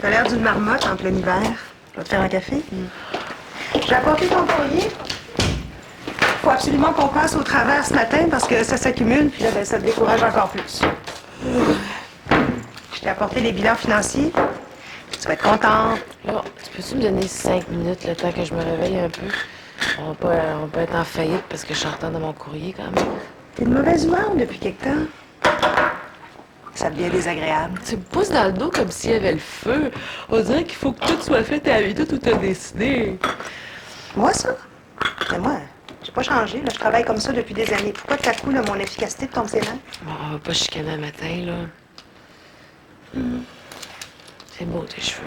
T'as l'air d'une marmotte en plein hiver. Je vais te faire un café. J'ai apporté ton courrier. Faut absolument qu'on passe au travers ce matin parce que ça s'accumule, puis là, ben, ça te décourage encore plus. Je t'ai apporté les bilans financiers. Tu vas être contente. Là, tu peux-tu me donner 5 minutes le temps que je me réveille un peu? On peut être en faillite parce que je suis en retard dans mon courrier quand même. T'es de mauvaise humeur depuis quelque temps. Ça devient désagréable. Tu me pousses dans le dos comme s'il y avait le feu. On dirait qu'il faut que tout soit fait à la minute où t'as décidé. Moi, ça? Mais moi, j'ai pas changé. Là. Je travaille comme ça depuis des années. Pourquoi tout à coup, là, mon efficacité tombe ses mains? Bon, on va pas chicaner un matin, là. C'est beau, tes cheveux.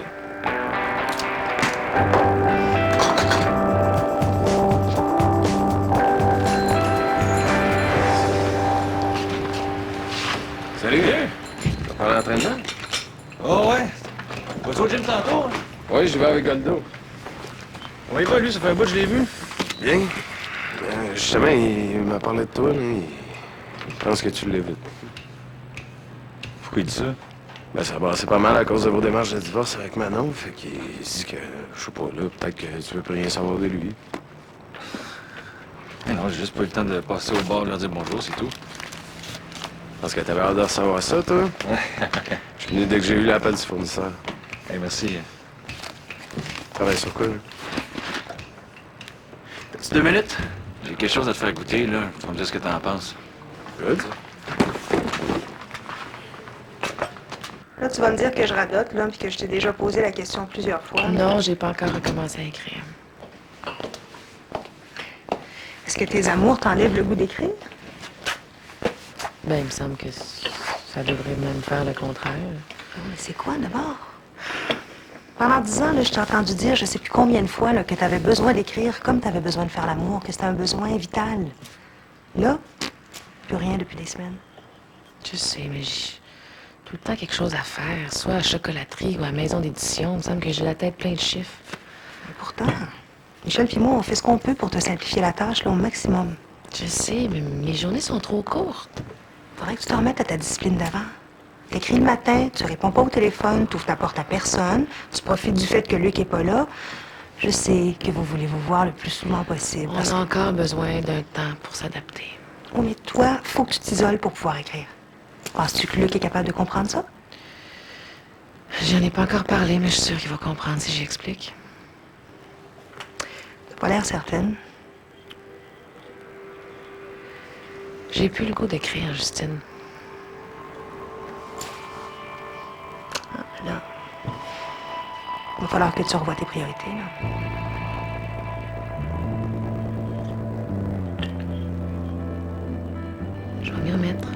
Salut! Tu vas faire l'entraînement? Oh ouais! Vas-tu au gym tantôt? Hein? Oui, je vais avec Goldo. On y va, lui, ça fait un bout que je l'ai vu. Bien. Justement, il m'a parlé de toi, là. Je pense que tu l'évites. Pourquoi il dit ça? Ben, ça va, c'est pas mal à cause de vos démarches de divorce avec Manon, fait qu'il dit que, je sais pas, là, peut-être que tu veux plus rien savoir de lui. Mais non, j'ai juste pas eu le temps de passer au bar, leur dire bonjour, c'est tout. Parce que t'avais hâte de recevoir ça, toi? Je suis venu dès que j'ai eu l'appel du fournisseur. Hey, merci. Travaille sur quoi, là? T'as-tu 2 minutes? J'ai quelque chose à te faire goûter, là. Tu vas me dire ce que t'en penses. Good. Là, tu vas me dire que je radote, là, puis que je t'ai déjà posé la question plusieurs fois. Non, j'ai pas encore recommencé à écrire. Est-ce que tes amours t'enlèvent le goût d'écrire? Ben, il me semble que ça devrait même faire le contraire. Mais c'est quoi, d'abord? Pendant 10 ans, là, je t'ai entendu dire, je sais plus combien de fois, là, que t'avais besoin d'écrire comme t'avais besoin de faire l'amour, que c'était un besoin vital. Là, plus rien depuis des semaines. Je sais, mais j'ai tout le temps quelque chose à faire, soit à la chocolaterie ou à la maison d'édition. Il me semble que j'ai la tête pleine de chiffres. Mais pourtant, Michel et moi, on fait ce qu'on peut pour te simplifier la tâche, là, au maximum. Je sais, mais mes journées sont trop courtes. Faudrait que tu te remettes à ta discipline d'avant. T'écris le matin, tu réponds pas au téléphone, tu ouvres ta porte à personne, tu profites du fait que Luc est pas là. Je sais que vous voulez vous voir le plus souvent possible. On a encore besoin d'un temps pour s'adapter. Oh, mais toi, faut que tu t'isoles pour pouvoir écrire. Penses-tu que Luc est capable de comprendre ça? J'en ai pas encore parlé, mais je suis sûre qu'il va comprendre si j'explique. T'as pas l'air certaine. J'ai plus le goût d'écrire, Justine. Là, il va falloir que tu revoies tes priorités, là. Je vais m'y remettre.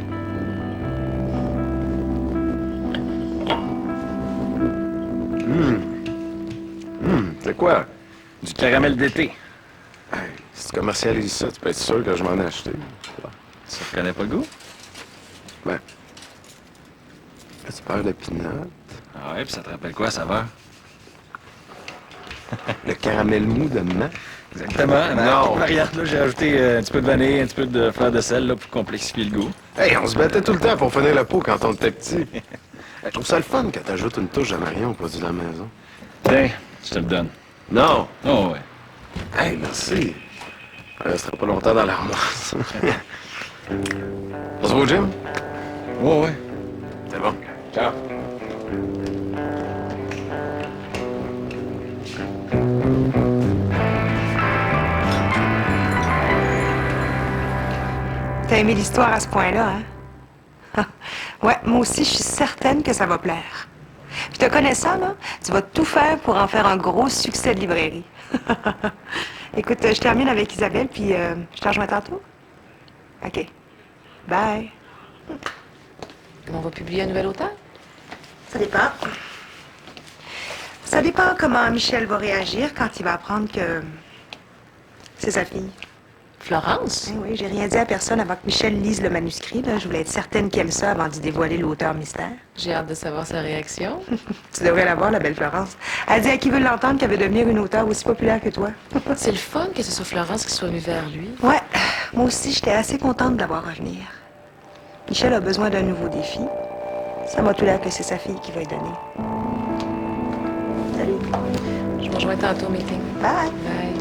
C'est quoi? Du caramel d'été. Hey, si tu commercialises ça, tu peux être sûr que je m'en ai acheté. Ça te connaît pas le goût? Ben, as-tu peur de pinot? Ah ouais, puis ça te rappelle quoi, ça va? Le caramel mou de maman? Exactement. Non. Variante, là, j'ai ajouté un petit peu de vanille, un petit peu de fleur de sel, là, pour complexifier le goût. Hey, on se battait tout le temps pour finir le pot quand on était petit. Je trouve ça le fun quand t'ajoutes une touche de Marion au produit de la maison. Tiens, je te le donne. Non! Oh ouais. Hey, merci. Ça restera pas longtemps dans l'armoire, ça. On se voit au gym? Oh ouais. C'est bon. Ciao. T'as aimé l'histoire à ce point-là, hein? Ouais, moi aussi, je suis certaine que ça va plaire. Puis te connaissant, là, tu vas tout faire pour en faire un gros succès de librairie. Écoute, je termine avec Isabelle, puis je te rejoins tantôt. OK. Bye. On va publier un nouvel auteur? Ça dépend. Ça dépend comment Michel va réagir quand il va apprendre que c'est sa fille. Florence? Oui, j'ai rien dit à personne avant que Michel lise le manuscrit. Là. Je voulais être certaine qu'il aime ça avant d'y dévoiler l'auteur mystère. J'ai hâte de savoir sa réaction. Tu devrais la voir, la belle Florence. Elle dit à qui veut l'entendre qu'elle veut devenir une auteure aussi populaire que toi. C'est le fun que ce soit Florence qui soit venue vers lui. Ouais, moi aussi, j'étais assez contente de la voir revenir. Michel a besoin d'un nouveau défi. Ça m'a tout l'air que c'est sa fille qui va lui donner. Salut. Je me rejoins tantôt au meeting. Bye. Bye.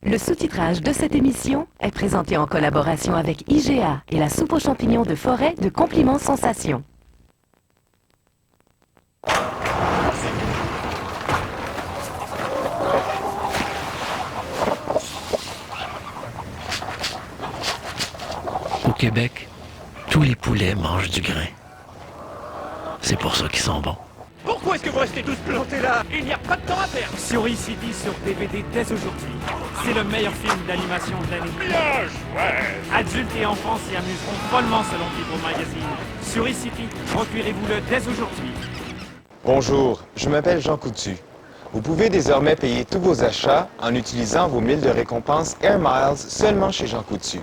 Le sous-titrage de cette émission est présenté en collaboration avec IGA et la soupe aux champignons de forêt de Compliments Sensation. Au Québec, tous les poulets mangent du grain. C'est pour ça qu'ils sont bons. Pourquoi est-ce que vous restez tous plantés là? Il n'y a pas de temps à perdre. Sur ECD sur DVD dès aujourd'hui. C'est le meilleur film d'animation de l'année. Bien joué! Adultes et enfants s'y amuseront follement selon Vibro Magazine. Sur ECD, procurez-vous-le dès aujourd'hui. Bonjour, je m'appelle Jean Coutu. Vous pouvez désormais payer tous vos achats en utilisant vos milles de récompense Air Miles seulement chez Jean Coutu.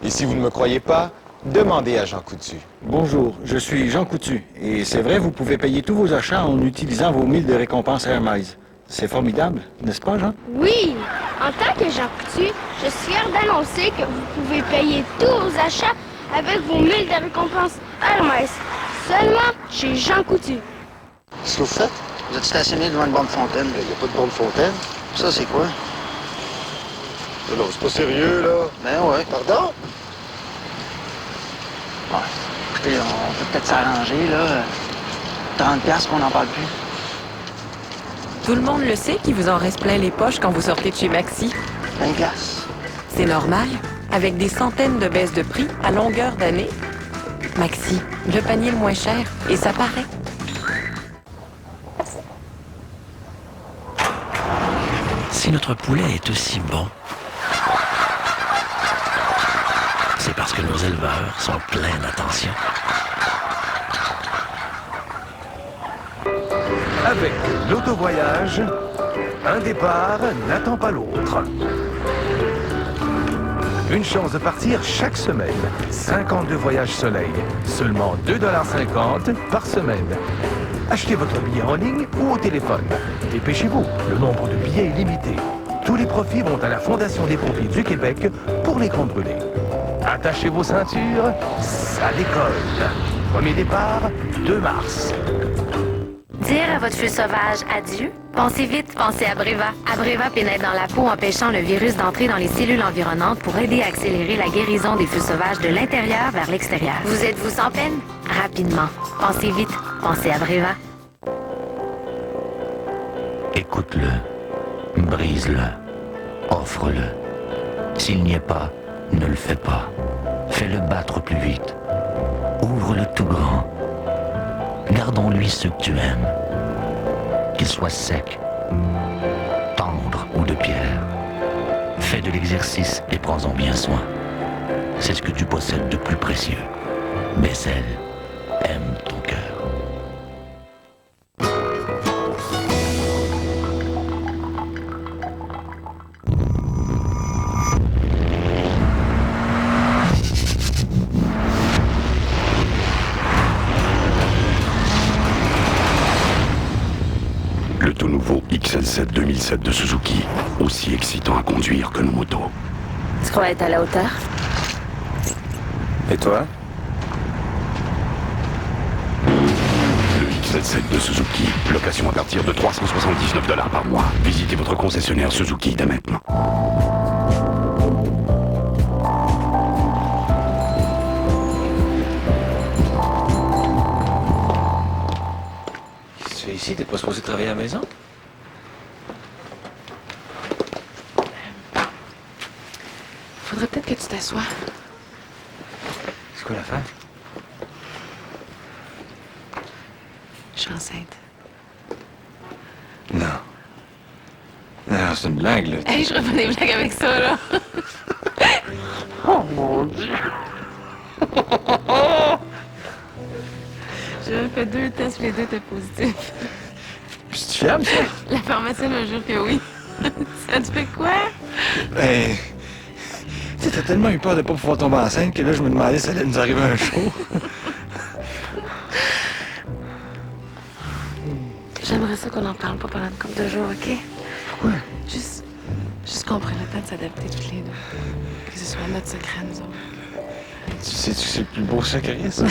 Et si vous ne me croyez pas, demandez à Jean Coutu. Bonjour, je suis Jean Coutu. Et c'est vrai, vous pouvez payer tous vos achats en utilisant vos milles de récompense Air Miles. C'est formidable, n'est-ce pas, Jean? Oui, en tant que Jean Coutu, je suis fier d'annoncer que vous pouvez payer tous vos achats avec vos milles de récompense Hermès, seulement chez Jean Coutu. Qu'est-ce que vous faites? Vous êtes stationné devant une borne fontaine. Il n'y a pas de borne fontaine. Ça, c'est quoi? Non, c'est pas sérieux, là. Ben ouais. Pardon? Ouais. Écoutez, on peut peut-être s'arranger, là. 30$ qu'on n'en parle plus. Tout le monde le sait qu'il vous en reste plein les poches quand vous sortez de chez Maxi. 20$. C'est normal, avec des centaines de baisses de prix à longueur d'année. Maxi, le panier le moins cher, et ça paraît. Si notre poulet est aussi bon, c'est parce que nos éleveurs sont pleins d'attention. Avec l'autovoyage, un départ n'attend pas l'autre. Une chance de partir chaque semaine. 52 voyages soleil. Seulement 2,50$ par semaine. Achetez votre billet en ligne ou au téléphone. Dépêchez-vous, le nombre de billets est limité. Tous les profits vont à la Fondation des pompiers du Québec pour les grands brûlés. Attachez vos ceintures, ça décolle. Premier départ, 2 mars. Dire à votre feu sauvage adieu? Pensez vite, pensez à Breva. Abreva pénètre dans la peau empêchant le virus d'entrer dans les cellules environnantes pour aider à accélérer la guérison des feux sauvages de l'intérieur vers l'extérieur. Vous êtes-vous sans peine? Rapidement. Pensez vite, pensez à Breva. Écoute-le, brise-le, offre-le. S'il n'y est pas, ne le fais pas. Fais-le battre plus vite. Ouvre-le tout grand. Gardons-lui ceux que tu aimes. Qu'ils soient secs, tendres ou de pierre. Fais de l'exercice et prends-en bien soin. C'est ce que tu possèdes de plus précieux. Bessel, aime ton cœur. Le tout nouveau XL7 2007 de Suzuki, aussi excitant à conduire que nos motos. Tu crois être à la hauteur? Et toi? Le XL7 de Suzuki, location à partir de 379$ par mois. Visitez votre concessionnaire Suzuki dès maintenant. Qu'est-ce que tu fais ici? T'es pas supposé travailler à la maison? Faudrait peut-être que tu t'assoies. C'est quoi l'affaire? Je suis enceinte. Non. Non, c'est une blague, là. Hey, je ferais pas des blagues avec ça, là. Oh mon Dieu! J'ai fait 2 tests, les 2 étaient positifs. C'est fiable, ça? La pharmacienne me jure que oui. Ça te fait quoi? Ben... Tu sais, t'as tellement eu peur de pas pouvoir tomber enceinte que là, je me demandais si ça allait nous arriver un jour. J'aimerais ça qu'on en parle pas pendant une couple de jours, OK? Pourquoi? Juste qu'on prenne le temps de s'adapter toutes les deux. Que ce soit notre secret, nous autres. Tu sais que c'est le plus beau secret, ça?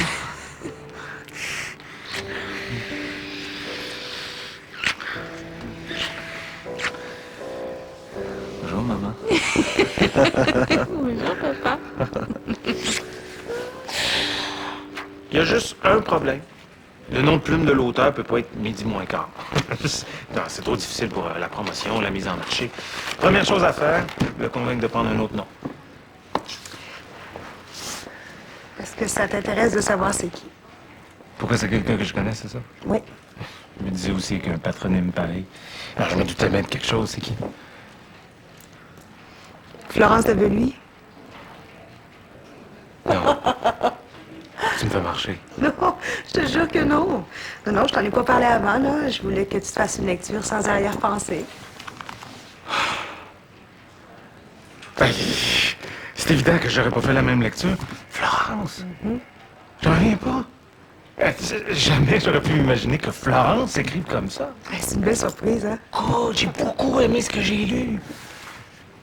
Bonjour, maman. Bonjour, papa. Il y a juste un problème. Le nom de plume de l'auteur peut pas être midi moins quart. Non, c'est trop difficile pour la promotion, la mise en marché. Première chose à faire, le convaincre de prendre un autre nom. Est-ce que ça t'intéresse de savoir c'est qui? Pourquoi c'est quelqu'un que je connais, c'est ça? Oui. Je me disais aussi qu'un patronyme pareil. Alors, je me doutais bien de quelque chose, c'est qui? Florence de Beluy? Non. Tu me fais marcher. Non, je te jure que non. Non, je t'en ai pas parlé avant, là. Je voulais que tu te fasses une lecture sans arrière-pensée. Ben, c'est évident que j'aurais pas fait la même lecture. Florence? J'en reviens pas. Jamais j'aurais pu imaginer que Florence s'écrive comme ça. C'est une belle surprise, hein? Oh, j'ai beaucoup aimé ce que j'ai lu.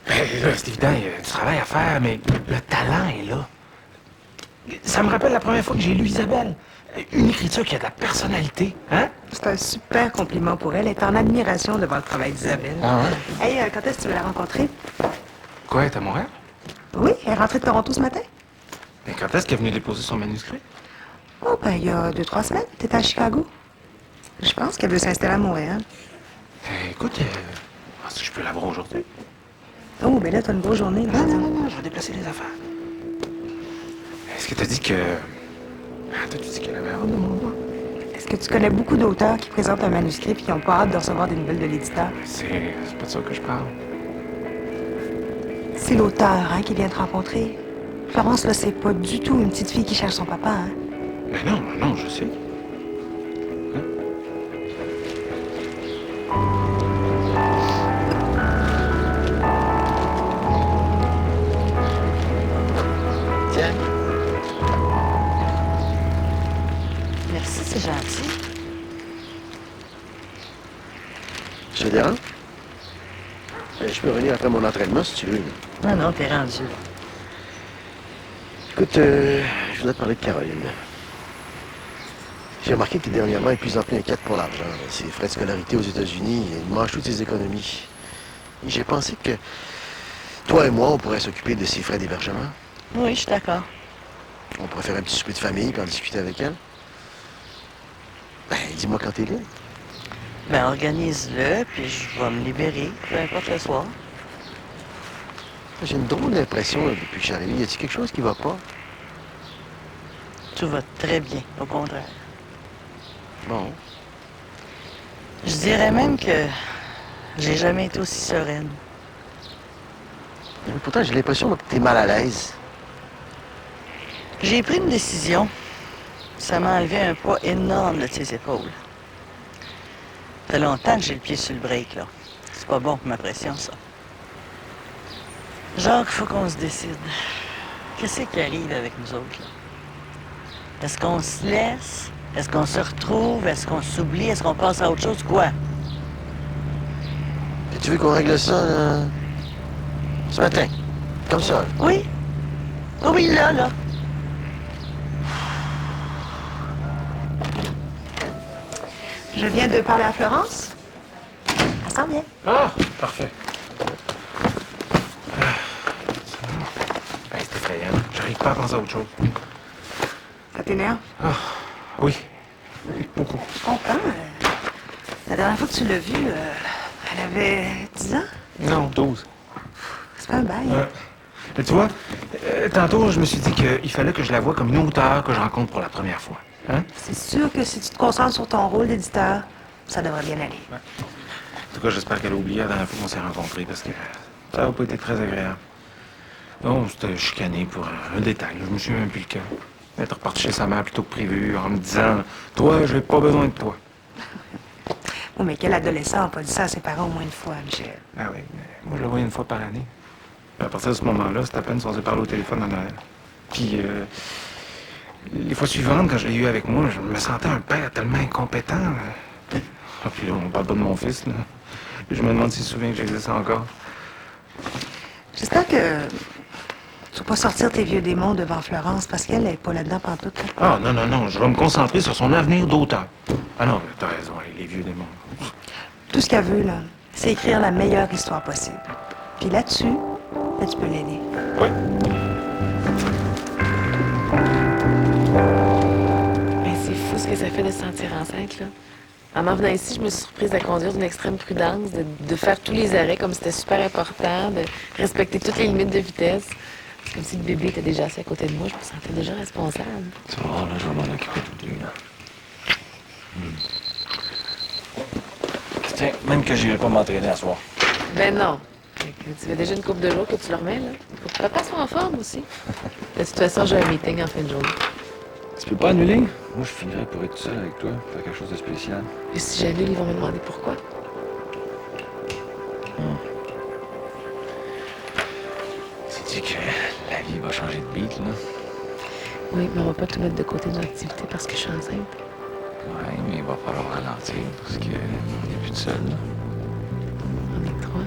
Ben, là, c'est évident, il y a du travail à faire, mais le talent est là. Ça me rappelle la première fois que j'ai lu Isabelle. Une écriture qui a de la personnalité, hein? C'est un super compliment pour elle. Elle est en admiration devant le travail d'Isabelle. Ah ouais? Hey, quand est-ce que tu veux la rencontrer? Quoi, elle est à Montréal? Oui, elle est rentrée de Toronto ce matin. Mais quand est-ce qu'elle est venue déposer son manuscrit? Oh, ben, il y a 2-3 semaines. T'étais à Chicago. Je pense qu'elle veut s'installer à Montréal. Écoute, si je peux la voir aujourd'hui. Oh, ben là, t'as une grosse journée. Là. Non, je vais déplacer les affaires. Est-ce que t'as dit que... Ah, t'as dit qu'elle avait hâte de me voir? Est-ce que tu connais beaucoup d'auteurs qui présentent un manuscrit et qui n'ont pas hâte de recevoir des nouvelles de l'éditeur? C'est pas de ça que je parle. C'est l'auteur, hein, qui vient te rencontrer. Florence, là, c'est pas du tout une petite fille qui cherche son papa, hein? Mais non, je sais. Tiens. Merci, c'est gentil. Je te dérange? Je peux revenir après mon entraînement si tu veux. Non, t'es rendu. Écoute, je voudrais te parler de Caroline. J'ai remarqué que dernièrement, elle est de plus en plus inquiète pour l'argent. Ses frais de scolarité aux États-Unis, elle mange toutes ses économies. Et j'ai pensé que toi et moi, on pourrait s'occuper de ses frais d'hébergement. Oui, je suis d'accord. On pourrait faire un petit souper de famille puis en discuter avec elle. Ben, dis-moi quand t'es libre. Ben, organise-le, puis je vais me libérer, peu importe le soir. J'ai une drôle d'impression là, depuis que j'arrive. Y a-t-il quelque chose qui va pas? Tout va très bien, au contraire. Bon. Je dirais même que j'ai jamais été aussi sereine. Mais pourtant, j'ai l'impression que t'es mal à l'aise. J'ai pris une décision. Ça m'a enlevé un poids énorme de ses épaules. Ça fait longtemps que j'ai le pied sur le break, là. C'est pas bon pour ma pression, ça. Jacques, il faut qu'on se décide. Qu'est-ce qui arrive avec nous autres, là? Est-ce qu'on se laisse? Est-ce qu'on se retrouve? Est-ce qu'on s'oublie? Est-ce qu'on passe à autre chose? Quoi? Et tu veux qu'on règle ça ce matin? Comme ça? Oui. Oui, là. Je viens de parler à Florence. Elle s'en vient. Ah, parfait. C'est effrayant. J'arrive pas à penser à autre chose. Ça t'énerve? Ah, oui. Beaucoup. Je comprends. La dernière fois que tu l'as vue, elle avait 10 ans. Non, 12. C'est pas un bail. Mais tu vois, tantôt, je me suis dit qu'il fallait que je la voie comme une auteure que je rencontre pour la première fois. Hein? C'est sûr que si tu te concentres sur ton rôle d'éditeur, ça devrait bien aller. Ouais. En tout cas, j'espère qu'elle a oublié la dernière fois qu'on s'est rencontrés parce que ça n'a pas été très agréable. Non, c'était chicané pour un détail. Je me suis même plus le cœur. Être reparti chez sa mère plutôt que prévu, en me disant « Toi, j'ai pas besoin de toi. » Oh, mais quel adolescent n'a pas dit ça à ses parents au moins une fois, Michel? Ah oui, mais moi, je le vois une fois par année. Puis à partir de ce moment-là, c'est à peine si on s'est parlé au téléphone à Noël. Puis, les fois suivantes, quand je l'ai eu avec moi, je me sentais un père tellement incompétent. Ah, puis là, on parle pas de mon fils, là. Je me demande s'il se souvient que j'existe encore. J'espère que tu vas pas sortir tes vieux démons devant Florence, parce qu'elle n'est pas là-dedans pantoute. Là. Ah, non, non, non, je vais me concentrer sur son avenir d'auteur. Ah non, mais t'as raison, les vieux démons. Tout ce qu'elle veut, là, c'est écrire la meilleure histoire possible. Puis là-dessus, là, tu peux l'aider. Oui. Mais c'est fou ce que ça fait de se sentir enceinte, là. En m'en venant ici, je me suis surprise à conduire d'une extrême prudence, de faire tous les arrêts comme c'était super important, de respecter toutes les limites de vitesse. C'est comme si le bébé était déjà assis à côté de moi, je me sentais déjà responsable. Tu vas voir, là, je vais m'en occuper tout de suite, là. Tiens, même que j'irai pas m'entraîner à soir. Ben non. Fait que tu fais déjà une couple de jours que tu le remets, là. Faut que papa soit en forme aussi. De toute façon, j'ai un meeting en fin de journée. Tu peux pas annuler? Moi, je finirais pour être tout seul avec toi, faire quelque chose de spécial. Et si j'annule, ils vont me demander pourquoi. C'est-tu que la vie va changer de beat, là? Oui, mais on va pas tout mettre de côté de l'activité parce que je suis enceinte. Ouais, mais il va falloir ralentir parce qu'on n'est plus tout seul, là. On est trois.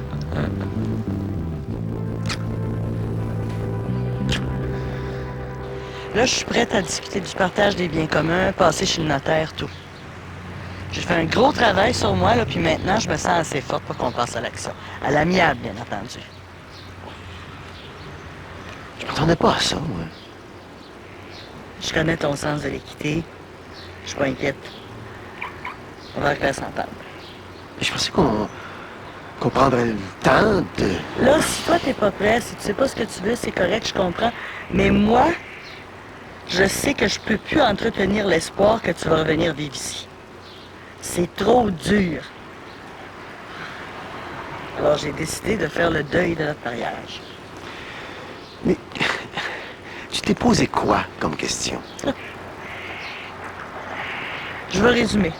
Là, je suis prête à discuter du partage des biens communs, passer chez le notaire, tout. J'ai fait un gros travail sur moi, là, puis maintenant, je me sens assez forte pour qu'on passe à l'action. À l'amiable, bien entendu. Je m'attendais pas à ça, moi. Je connais ton sens de l'équité. Je suis pas inquiète. On va régler s'entendre. Je pensais qu'on prendrait le temps de... Là, si toi, t'es pas prêt, si tu sais pas ce que tu veux, c'est correct, je comprends. Mais moi, je sais que je peux plus entretenir l'espoir que tu vas revenir vivre ici. C'est trop dur. Alors, j'ai décidé de faire le deuil de notre mariage. Mais tu t'es posé quoi comme question? Je vais résumer.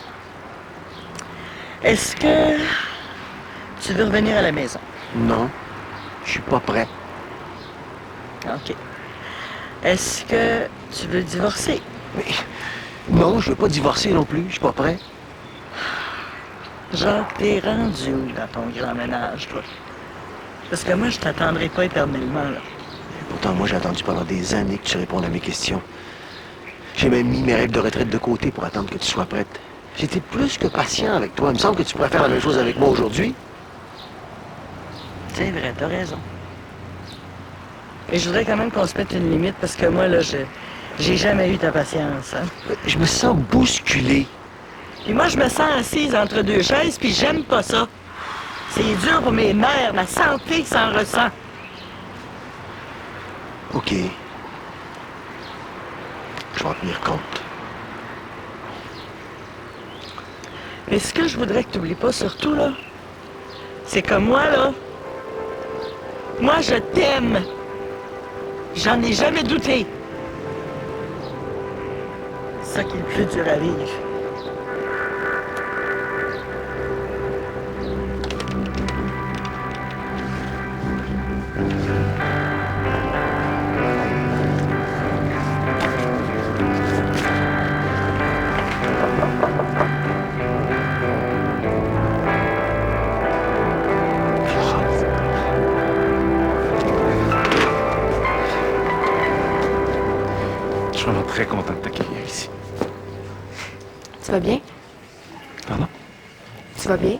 Est-ce que tu veux revenir à la maison? Non, je suis pas prêt. OK. Est-ce que tu veux divorcer? Mais non, je veux pas divorcer non plus, je suis pas prêt. Jacques, t'es rendu où dans ton grand ménage, toi? Parce que moi, je t'attendrai pas éternellement, là. Et pourtant, moi, j'ai attendu pendant des années que tu répondes à mes questions. J'ai même mis mes rêves de retraite de côté pour attendre que tu sois prête. J'étais plus que patient avec toi. Il me semble que tu pourrais faire la même chose avec moi aujourd'hui. C'est vrai, t'as raison. Et je voudrais quand même qu'on se mette une limite parce que moi, là, j'ai jamais eu ta patience, hein? Je me sens bousculé. Puis moi, je me sens assise entre deux chaises, puis j'aime pas ça. C'est dur pour mes nerfs, ma santé s'en ressent. OK. Je vais en tenir compte. Mais ce que je voudrais que tu n'oublies pas surtout, là, c'est que moi, là, moi, je t'aime. J'en ai jamais douté. C'est ça qui est le plus dur à vivre. Je suis vraiment très content de t'accueillir ici. Tu vas bien? Pardon? Tu vas bien?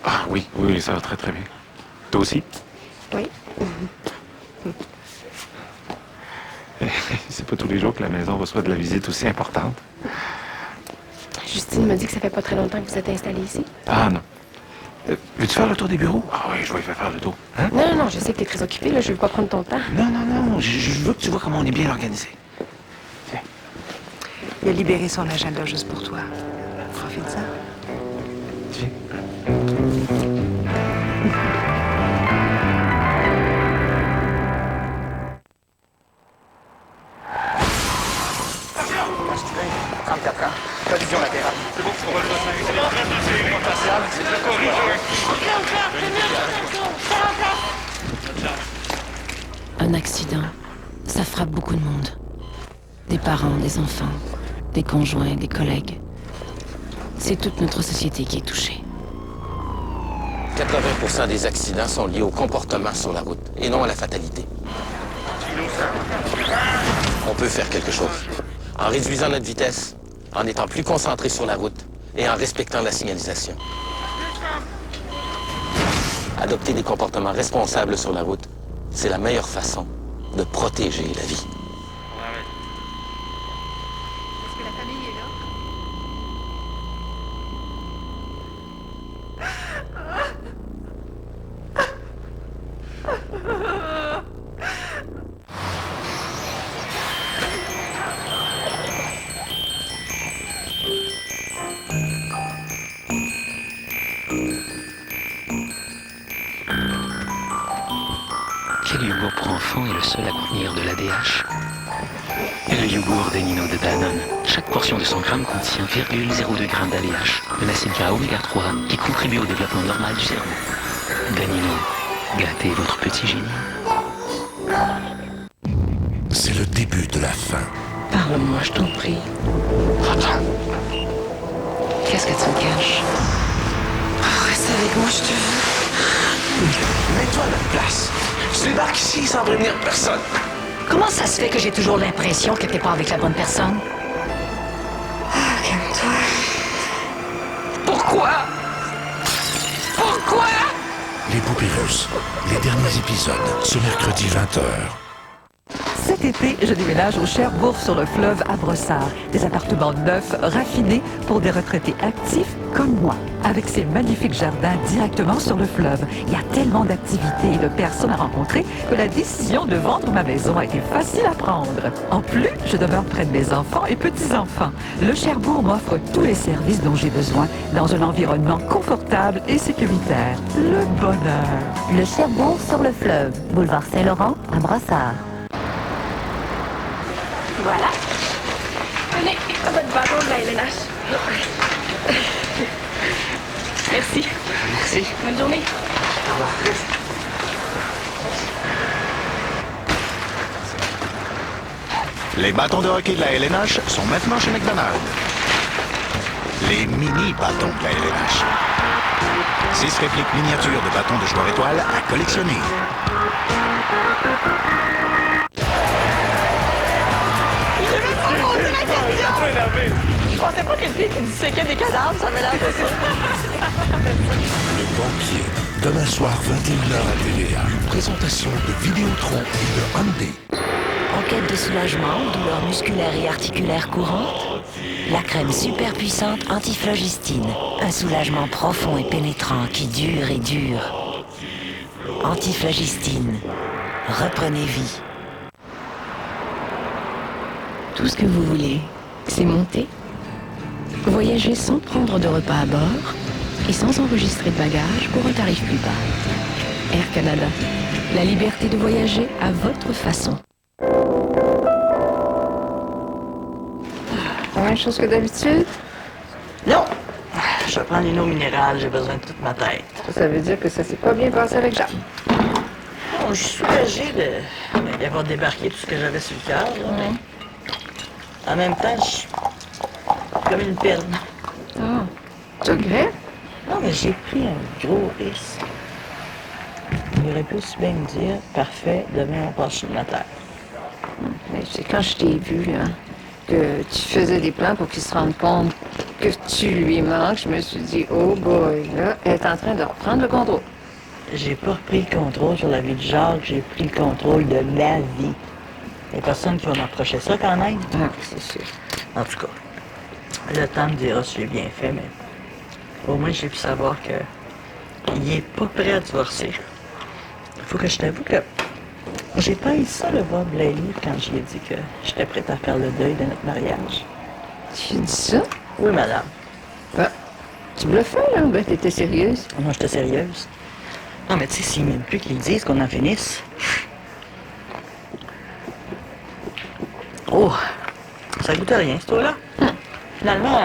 Ah oui, oui, ça va très très bien. Toi aussi? Oui. C'est pas tous les jours que la maison reçoit de la visite aussi importante. Justine me dit que ça fait pas très longtemps que vous êtes installé ici. Ah non. Veux-tu faire le tour des bureaux? Ah oui, je vais faire le tour. Hein? Non, non, non, je sais que t'es très occupé, là, je veux pas prendre ton temps. Non, non, non, je veux que tu vois comment on est bien organisé. Tiens. Il a libéré son agenda juste pour toi. Profite-en. Tiens. Collision latérale. C'est bon, on va le Un accident, ça frappe beaucoup de monde. Des parents, des enfants, des conjoints, des collègues. C'est toute notre société qui est touchée. 80% des accidents sont liés au comportement sur la route et non à la fatalité. On peut faire quelque chose. En réduisant notre vitesse, en étant plus concentré sur la route et en respectant la signalisation. Adopter des comportements responsables sur la route, c'est la meilleure façon de protéger la vie. Est-ce que la famille est là? Quel yogourt pour enfants est le seul à contenir de l'ADH? Le yogourt Danino de Danone. Chaque portion de 100 grammes contient 0,02 g d'ADH, un acide gras oméga 3 qui contribue au développement normal du cerveau. Danino, gâtez votre petit génie. C'est le début de la fin. Parle-moi, je t'en prie. Qu'est-ce que tu me caches? Reste avec moi, je te veux. Mets-toi à notre place. Je débarque ici sans prévenir personne. Comment ça se fait que j'ai toujours l'impression que t'es pas avec la bonne personne? Calme-toi. Pourquoi? Pourquoi? Les Poupées Russes, les derniers épisodes, ce mercredi 20h. Cet été, je déménage au Cherbourg sur le fleuve à Brossard. Des appartements neufs, raffinés pour des retraités actifs comme moi. Avec ces magnifiques jardins directement sur le fleuve. Il y a tellement d'activités et de personnes à rencontrer que la décision de vendre ma maison a été facile à prendre. En plus, je demeure près de mes enfants et petits-enfants. Le Cherbourg m'offre tous les services dont j'ai besoin dans un environnement confortable et sécuritaire. Le bonheur. Le Cherbourg sur le fleuve, boulevard Saint-Laurent à Brossard. Voilà. Allez, à votre bâton de la LNH. Merci. Merci. Bonne journée. Au revoir. Les bâtons de hockey de la LNH sont maintenant chez McDonald's. Les mini bâtons de la LNH. 6 répliques miniatures de bâtons de joueurs étoiles à collectionner. Je pensais pas qu'une fille qui disséquait des cadavres, ça avait l'air de ça. Le banquier, demain soir 21h à TVA. Une présentation de Vidéotron et de Hyundai. En quête de soulagement, douleurs musculaires et articulaires courantes, la crème super puissante antiflogistine. Un soulagement profond et pénétrant qui dure et dure. Antiflogistine. Reprenez vie. Tout ce que vous voulez, c'est monter, voyager sans prendre de repas à bord et sans enregistrer de bagages pour un tarif plus bas. Air Canada, la liberté de voyager à votre façon. La même chose que d'habitude? Non! Je prends l'eau minérale, j'ai besoin de toute ma tête. Ça veut dire que ça s'est pas bien passé avec Jacques. Bon, je suis soulagé d'avoir débarqué tout ce que j'avais sur le cœur, là, mais en même temps, je suis comme une perne. Ah, tu regrettes? Non, mais j'ai pris un gros risque. Il aurait pu aussi bien me dire, parfait, demain on passe sur la terre. Mais c'est quand je t'ai vu, là, que tu faisais des plans pour qu'il se rende compte que tu lui manques, je me suis dit, oh boy, là, elle est en train de reprendre le contrôle. J'ai pas repris le contrôle sur la vie de Jacques, j'ai pris le contrôle de ma vie. Il y a personne qui va m'approcher ça quand même. Ah, c'est sûr. En tout cas, le temps me dira si j'ai bien fait, mais au moins j'ai pu savoir que il est pas prêt à divorcer. Faut que je t'avoue que j'ai pas eu ça le voir Blayley quand je lui ai dit que j'étais prête à faire le deuil de notre mariage. Tu dis ça? Oui, madame. Ben, tu bluffais, là? Ben, t'étais sérieuse? Moi, j'étais sérieuse. Non, mais tu sais, s'il m'aime plus qu'ils disent qu'on en finisse. Oh, ça goûte à rien, ce tour-là. Finalement,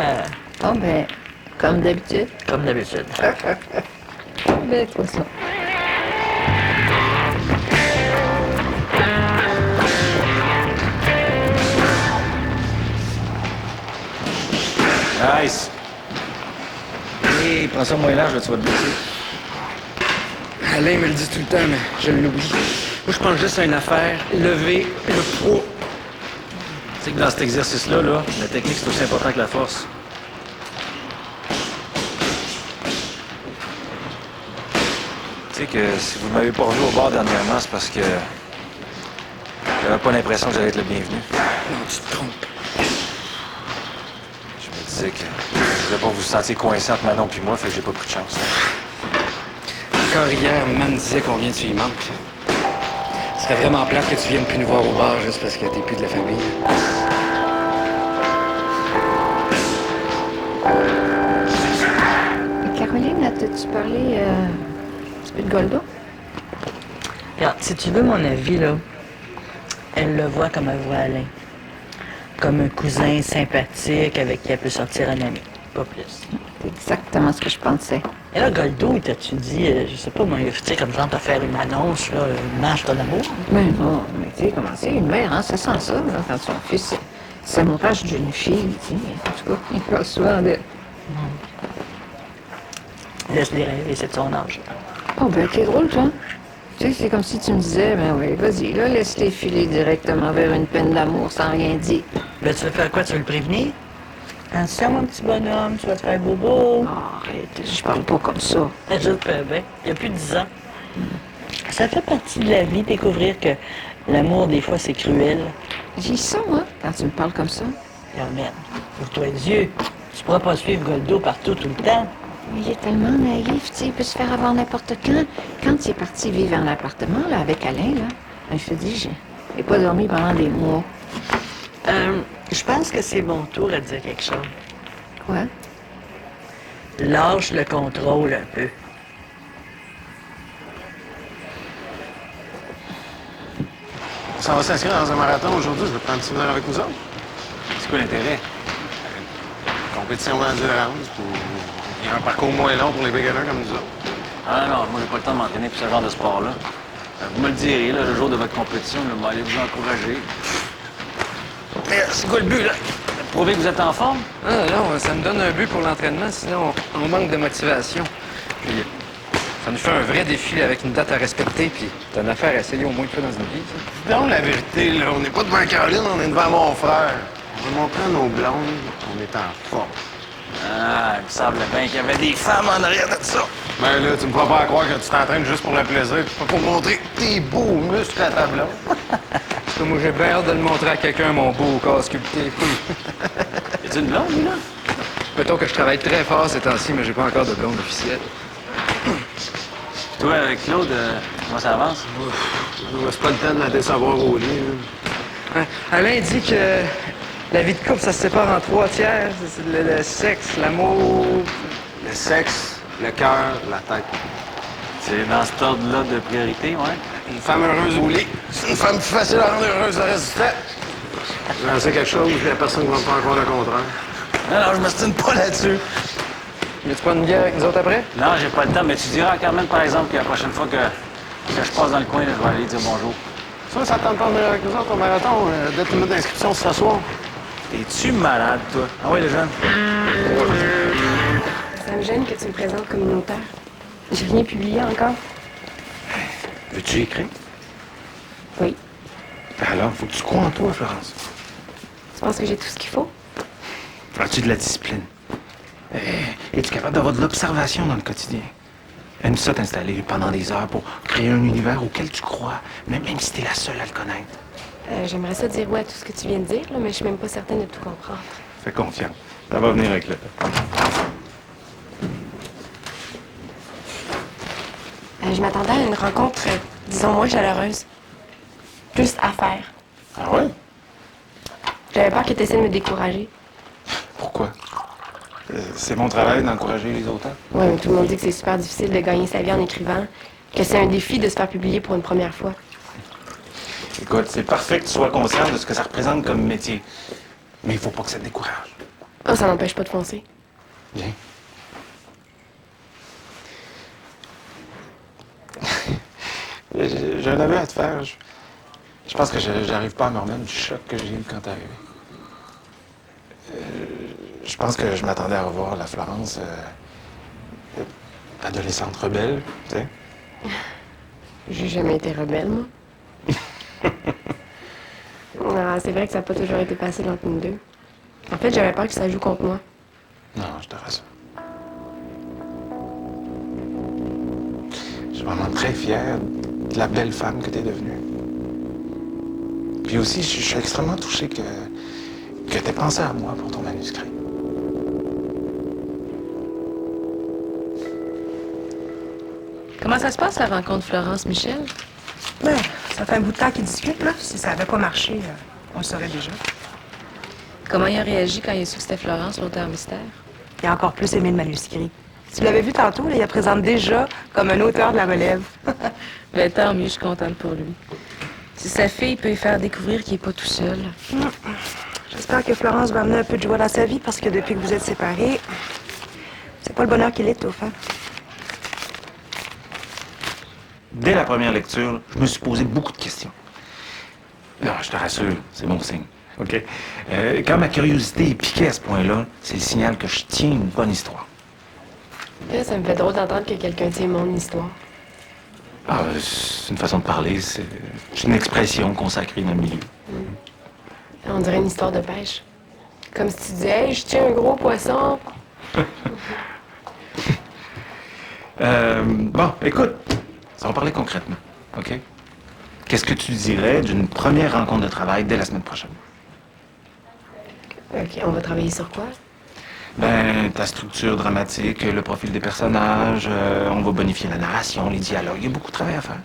Oh, ben, comme d'habitude. comme d'habitude. Belle poisson. Nice. Hé, prends ça moins large, là, tu vas te blesser. Alain me le dit tout le temps, mais je l'oublie. Moi, je pense juste à une affaire, lever le poids. Tu sais que dans cet exercice-là, la technique, c'est aussi important que la force. Tu sais que si vous ne m'avez pas revu au bar dernièrement, c'est parce que j'avais pas l'impression que j'allais être le bienvenu. Non, tu te trompes. Je me disais que je voulais pas vous sentir coincé entre Manon et moi, fait que j'ai pas pris de chance. Encore hier, maman me disait combien tu y manques. Ce serait vraiment plate que tu viennes plus nous voir au bar juste parce que t'es plus de la famille. Caroline, t'as-tu parlé un petit peu de Goldo? Regarde, si tu veux mon avis, là, elle le voit comme elle voit Alain. Comme un cousin sympathique avec qui elle peut sortir un ami. Pas plus. C'est exactement ce que je pensais. Et là, Goldo, t'as-tu dit, je sais pas, moi, tu sais, comme genre, te faire une annonce, là, une marche de l'amour? Mais non, mais tu sais, comment c'est, une mère, hein, ça sent ça, là, quand son fils s'amourage d'une fille, tu sais. En tout cas, il parle souvent d'elle. Laisse-les rêver, c'est de son âge. Oh, ben, t'es drôle, toi. Tu sais, c'est comme si tu me disais, ben oui, vas-y, là, laisse-les filer directement vers une peine d'amour sans rien dire. Ben, tu veux faire quoi? Tu veux le prévenir? Attention, mon petit bonhomme, tu vas te faire bobo. Oh, arrête, je parle pas comme ça. Je te fais bien. Il y a plus de 10 ans. Ça fait partie de la vie, découvrir que l'amour, des fois, c'est cruel. J'y sens, hein, quand tu me parles comme ça. Carmen, ouvre-toi les yeux. Tu pourras pas suivre Goldo partout, tout le temps. Il est tellement naïf, tu sais, il peut se faire avoir n'importe quand. Quand il est parti vivre en appartement, là, avec Alain, là, je te dis, j'ai pas dormi pendant des mois. Je pense que c'est mon tour à te dire quelque chose. Quoi? Lâche le contrôle un peu. On s'en va s'inscrire dans un marathon aujourd'hui. Je vais prendre une petite heure avec nous autres. C'est quoi l'intérêt? Compétition d'endurance pour... Il y a un parcours moins long pour les beginners comme nous autres. Ah non, moi j'ai pas le temps de m'entraîner pour ce genre de sport-là. Vous me le direz, là, le jour de votre compétition, je vais aller vous encourager. Mais c'est quoi le but, là? Prouver que vous êtes en forme? Ah non, ça me donne un but pour l'entraînement, sinon on manque de motivation. Puis ça nous fait un vrai défi là, avec une date à respecter, puis t'as une affaire à essayer au moins de fois dans une vie. Ça. Non, la vérité, là, on n'est pas devant Caroline, on est devant mon frère. On va montrer à nos blondes qu'on est en forme. Ah, il me semble bien qu'il y avait des femmes en arrière de ça. Ben là, tu me feras pas croire que tu t'entraînes juste pour le plaisir, puis pas pour montrer tes beaux muscles à ta blonde. Moi, j'ai bien hâte de le montrer à quelqu'un, mon beau corps sculpté. Es-tu une blonde, lui, là? Mettons que je travaille très fort ces temps-ci, mais j'ai pas encore de blonde officielle. Toi, avec Claude, comment ça avance? C'est pas le temps de la décevoir au lit. Hein? Alain dit que la vie de couple, ça se sépare en 3 tiers. C'est le sexe, l'amour... Le sexe, le cœur, la tête. C'est dans cet ordre-là de priorité, ouais? Une femme heureuse au lit. C'est une femme plus facile à rendre heureuse, ça reste fait. J'en sais quelque chose, il y a personne qui va me faire croire le contraire. Non, je m'estime pas là-dessus. Veux-tu prendre une bière avec nous autres après? Non, j'ai pas le temps, mais tu diras à Carmen, par exemple, que la prochaine fois que je passe dans le coin, là, je vais aller dire bonjour. Ça tente pas de venir avec nous autres au marathon, dès une minute d'inscription ce soir. Es-tu malade, toi? Ah oui, les jeunes? Ça me gêne que tu me présentes comme une auteure. J'ai rien publié encore. Veux-tu écrire? Oui. Ben alors, faut que tu crois en toi, Florence. Tu penses que j'ai tout ce qu'il faut? As-tu de la discipline? Es-tu capable d'avoir de l'observation dans le quotidien? Aime ça t'installer pendant des heures pour créer un univers auquel tu crois, même si t'es la seule à le connaître. J'aimerais ça dire ouais à tout ce que tu viens de dire, là, mais je suis même pas certaine de tout comprendre. Fais confiance. Ça va venir avec le temps. Je m'attendais à une rencontre, disons, moins chaleureuse. Plus à faire. Ah ouais? J'avais peur que tu essaies de me décourager. Pourquoi? C'est mon travail d'encourager les auteurs. Ouais, mais tout le monde dit que c'est super difficile de gagner sa vie en écrivant, que c'est un défi de se faire publier pour une première fois. Écoute, c'est parfait que tu sois conscient de ce que ça représente comme métier. Mais il faut pas que ça te décourage. Ah, ça n'empêche pas de foncer. Bien. J'ai un aveu à te faire. Je pense que j'arrive pas à me remettre du choc que j'ai eu quand t'es arrivé. Je pense que je m'attendais à revoir la Florence adolescente rebelle, tu sais. J'ai jamais été rebelle, moi. Ah, c'est vrai que ça n'a pas toujours été facile entre nous deux. En fait, j'avais peur que ça joue contre moi. Non, je te rassure. Je suis vraiment très fier de la belle femme que t'es devenue. Puis aussi, je suis extrêmement touché que t'aies pensé à moi pour ton manuscrit. Comment ça se passe, la rencontre Florence-Michel? Ben, ça fait un bout de temps qu'ils discutent, là. Si ça avait pas marché, on le saurait déjà. Comment il a réagi quand il a su que c'était Florence, l'auteur mystère? Il a encore plus aimé le manuscrit. Tu l'avais vu tantôt, là, il la présente déjà comme un auteur de la relève. Ben, tant mieux, je suis contente pour lui. Si sa fille peut lui faire découvrir qu'il n'est pas tout seul. J'espère que Florence va amener un peu de joie dans sa vie, parce que depuis que vous êtes séparés, c'est pas le bonheur qui l'étouffe, hein? Dès la première lecture, je me suis posé beaucoup de questions. Non, je te rassure, c'est bon signe. OK? Quand ma curiosité est piquée à ce point-là, c'est le signal que je tiens une bonne histoire. Là, ça me fait drôle d'entendre que quelqu'un tient mon histoire. Ah, c'est une façon de parler, c'est une expression consacrée dans le milieu. On dirait une histoire de pêche. Comme si tu disais, hey, je tiens un gros poisson. Bon, écoute, on va parler concrètement, OK? Qu'est-ce que tu dirais d'une première rencontre de travail dès la semaine prochaine? OK, on va travailler sur quoi? Ben, ta structure dramatique, le profil des personnages, on va bonifier la narration, les dialogues. Il y a beaucoup de travail à faire.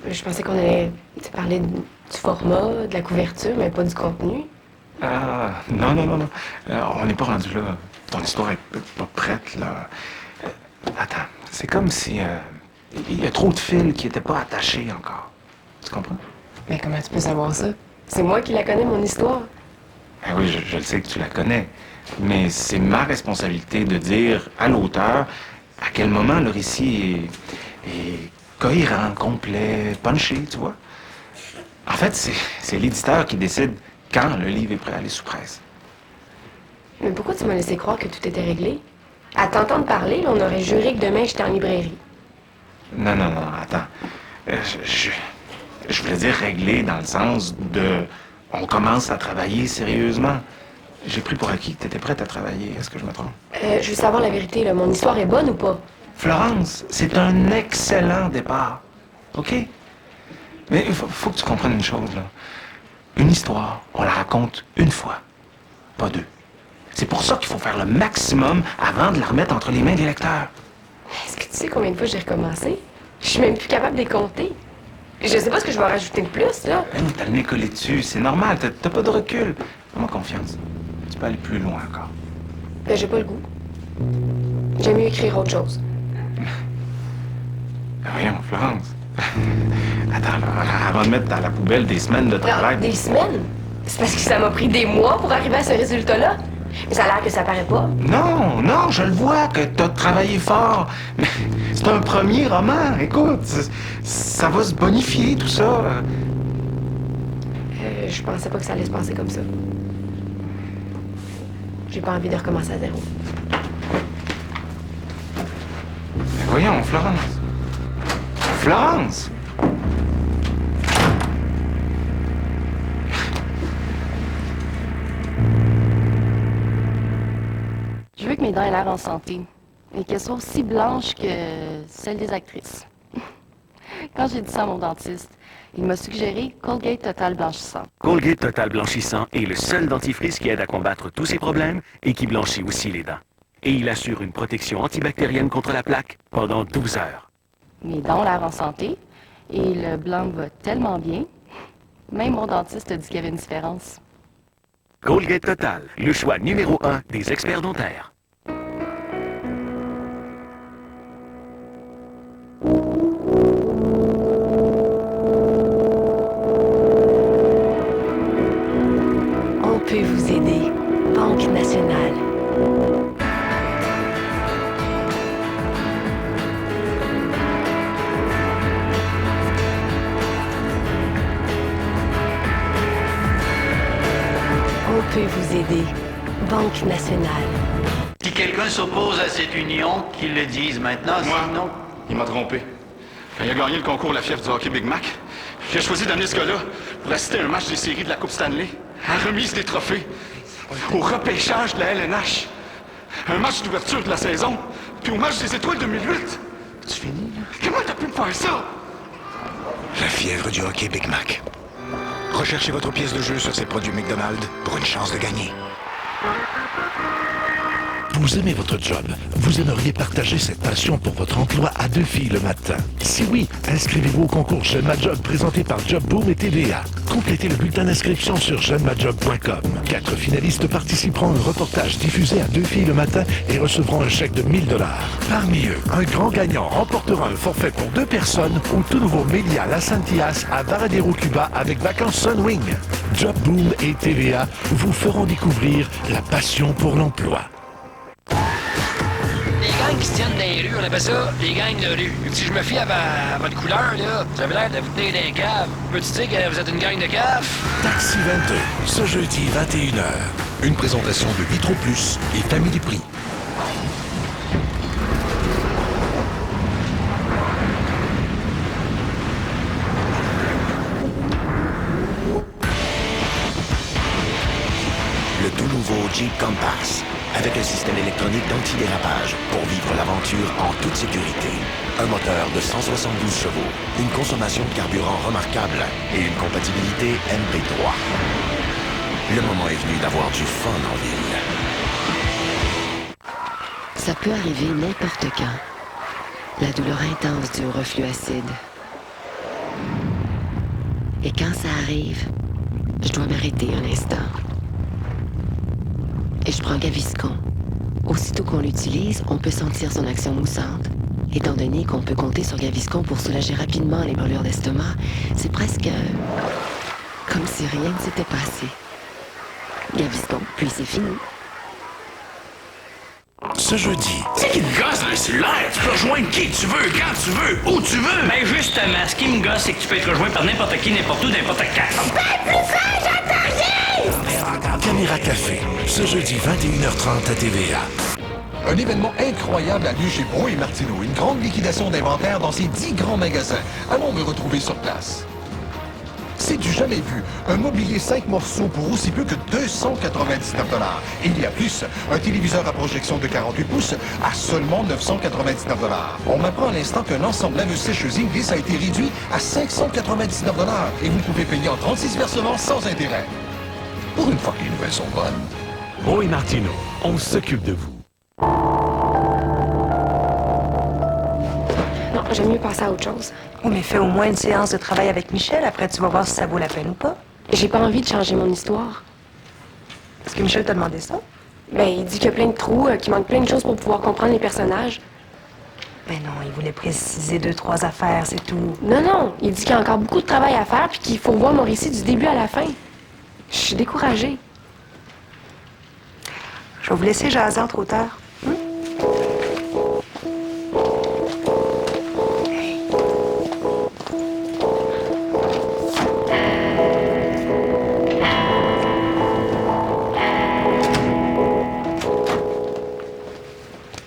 Je pensais qu'on allait parler du format, de la couverture, mais pas du contenu. Ah, non. On n'est pas rendu là. Ton histoire est pas prête, là. Attends, c'est comme si il y a trop de fils qui n'étaient pas attachés encore. Tu comprends? Mais comment tu peux savoir ça? C'est moi qui la connais, mon histoire. Ah oui, je le sais que tu la connais. Mais c'est ma responsabilité de dire à l'auteur à quel moment le récit est cohérent, complet, punché, tu vois. En fait, c'est l'éditeur qui décide quand le livre est prêt à aller sous presse. Mais pourquoi tu m'as laissé croire que tout était réglé? À t'entendre parler, là, on aurait juré que demain j'étais en librairie. Non, attends. Je voulais dire réglé dans le sens de... On commence à travailler sérieusement. J'ai pris pour acquis que tu étais prête à travailler. Est-ce que je me trompe? Je veux savoir la vérité, là. Mon histoire est bonne ou pas? Florence, c'est un excellent départ. OK? Mais il faut que tu comprennes une chose, là. Une histoire, on la raconte une fois, pas deux. C'est pour ça qu'il faut faire le maximum avant de la remettre entre les mains des lecteurs. Est-ce que tu sais combien de fois j'ai recommencé? Je suis même plus capable de les compter. Je sais pas ce que je vais rajouter de plus, là. Ben, t'as le nez collé dessus, c'est normal, t'as pas de recul. Fais-moi confiance. Tu peux aller plus loin encore. Ben, j'ai pas le goût. J'aime mieux écrire autre chose. Ben voyons, Florence. Attends, là, avant de mettre dans la poubelle des semaines de travail... Des semaines? C'est parce que ça m'a pris des mois pour arriver à ce résultat-là. Mais ça a l'air que ça paraît pas. Non, je le vois que t'as travaillé fort. Mais c'est un premier roman, écoute. Ça va se bonifier, tout ça. Je pensais pas que ça allait se passer comme ça. J'ai pas envie de recommencer à zéro. Mais voyons, Florence. Florence! Je veux que mes dents aient l'air en santé et qu'elles soient aussi blanches que celles des actrices. Quand j'ai dit ça à mon dentiste, il m'a suggéré Colgate Total Blanchissant. Colgate Total Blanchissant est le seul dentifrice qui aide à combattre tous ces problèmes et qui blanchit aussi les dents. Et il assure une protection antibactérienne contre la plaque pendant 12 heures. Mes dents ont l'air en santé et le blanc va tellement bien. Même mon dentiste a dit qu'il y avait une différence. Colgate Total, le choix numéro 1 des experts dentaires. On peut vous aider. Banque nationale. On peut vous aider. Banque nationale. Si quelqu'un s'oppose à cette union, qu'il le dise maintenant, sinon... Il m'a trompé. Quand il a gagné le concours La Fièvre du hockey Big Mac, j'ai choisi d'amener ce gars-là pour assister à un match des séries de la Coupe Stanley, à la remise des trophées, au repêchage de la LNH, un match d'ouverture de la saison, puis au match des Étoiles 2008. Tu finis, là? Comment t'as pu me faire ça? La fièvre du hockey Big Mac. Recherchez votre pièce de jeu sur ces produits McDonald's pour une chance de gagner. Vous aimez votre job. Vous aimeriez partager cette passion pour votre emploi à 2 filles le matin. Si oui, inscrivez-vous au concours J'aime ma job présenté par Job Boom et TVA. Complétez le bulletin d'inscription sur j'aime-ma-job.com. 4 finalistes participeront à un reportage diffusé à 2 filles le matin et recevront un chèque de 1 000 $. Parmi eux, un grand gagnant remportera un forfait pour 2 personnes au tout nouveau Melia Las Antillas à Varadero, Cuba avec vacances Sunwing. Job Boom et TVA vous feront découvrir la passion pour l'emploi. Les gangs qui se tiennent dans les rues, on appelle ça les gangs de rue. Si je me fie à votre couleur, là, vous avez l'air de vous tenir dans les caves. Peux-tu dire que vous êtes une gang de caves? Taxi 22, ce jeudi 21h. Une présentation de Vitro Plus et Family Prix. Le tout nouveau Jeep Compass, avec un système électronique d'antidérapage pour vivre l'aventure en toute sécurité. Un moteur de 172 chevaux, une consommation de carburant remarquable et une compatibilité MP3. Le moment est venu d'avoir du fun en ville. Ça peut arriver n'importe quand. La douleur intense du reflux acide. Et quand ça arrive, je dois m'arrêter un instant. Et je prends Gaviscon. Aussitôt qu'on l'utilise, on peut sentir son action moussante. Étant donné qu'on peut compter sur Gaviscon pour soulager rapidement les brûlures d'estomac, c'est presque comme si rien ne s'était passé. Gaviscon, puis c'est fini. Ce jeudi, C'est qui te gosse dans le cellulaire? Tu peux rejoindre qui tu veux, quand tu veux, où tu veux. Ben justement, ce qui me gosse, c'est que tu peux être rejoint par n'importe qui, n'importe où, n'importe quand. Caméra Café, ce jeudi 21h30 à TVA. Un événement incroyable a lieu chez Bro et Martineau. Une grande liquidation d'inventaire dans ces 10 grands magasins. Allons me retrouver sur place. C'est du jamais vu. Un mobilier 5 morceaux pour aussi peu que 299 $. Et il y a plus. Un téléviseur à projection de 48 pouces à seulement 999 $. On m'apprend à l'instant qu'un ensemble laveuse-sécheuse Inglis a été réduit à 599 $. Et vous pouvez payer en 36 versements sans intérêt. Pour une fois que les nouvelles sont bonnes. Bro et Martineau, on s'occupe de vous. Non, j'aime mieux passer à autre chose. Oh, mais fais au moins une séance de travail avec Michel. Après, tu vas voir si ça vaut la peine ou pas. J'ai pas envie de changer mon histoire. Est-ce que Michel t'a demandé ça? Ben, il dit qu'il y a plein de trous, qu'il manque plein de choses pour pouvoir comprendre les personnages. Ben non, il voulait préciser 2-3 affaires, c'est tout. Non, non, il dit qu'il y a encore beaucoup de travail à faire puis qu'il faut voir mon récit du début à la fin. Je suis découragée. Je vais vous laisser jaser entre auteurs.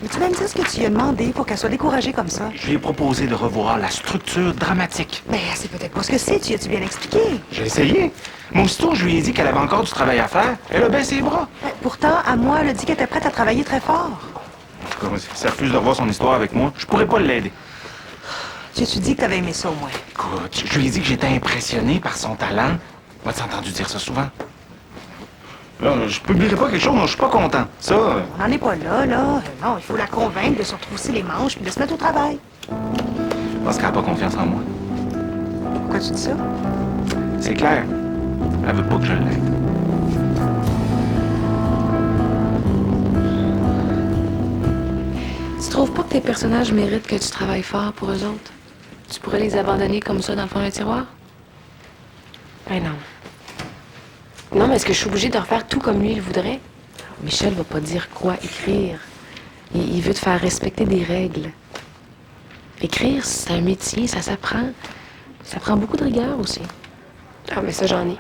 Veux-tu même dire ce que tu lui as demandé pour qu'elle soit découragée comme ça? Je lui ai proposé de revoir la structure dramatique. Ben, c'est peut-être pas ce que c'est. Tu as-tu bien expliqué? J'ai essayé. Mais aussitôt, je lui ai dit qu'elle avait encore du travail à faire. Elle a baissé les bras. Pourtant, à moi, elle a dit qu'elle était prête à travailler très fort. En tout cas, si elle refuse de revoir son histoire avec moi, je pourrais pas l'aider. Tu as-tu dit que t'avais aimé ça au moins? Écoute, je lui ai dit que j'étais impressionné par son talent. M'as-tu entendu dire ça souvent? Là, je publierai pas quelque chose dont je suis pas content. Ça... On n'en est pas là. Non, il faut la convaincre de se retrousser les manches puis de se mettre au travail. Parce qu'elle a pas confiance en moi. Pourquoi tu dis ça? C'est clair. Elle veut pas que je l'aide. Tu trouves pas que tes personnages méritent que tu travailles fort pour eux autres? Tu pourrais les abandonner comme ça dans le fond d'un tiroir? Ben non. Non, mais est-ce que je suis obligée de refaire tout comme lui il voudrait? Michel va pas dire quoi écrire. Il veut te faire respecter des règles. Écrire, c'est un métier, ça s'apprend. Ça prend beaucoup de rigueur aussi. Ah, mais ça, j'en ai.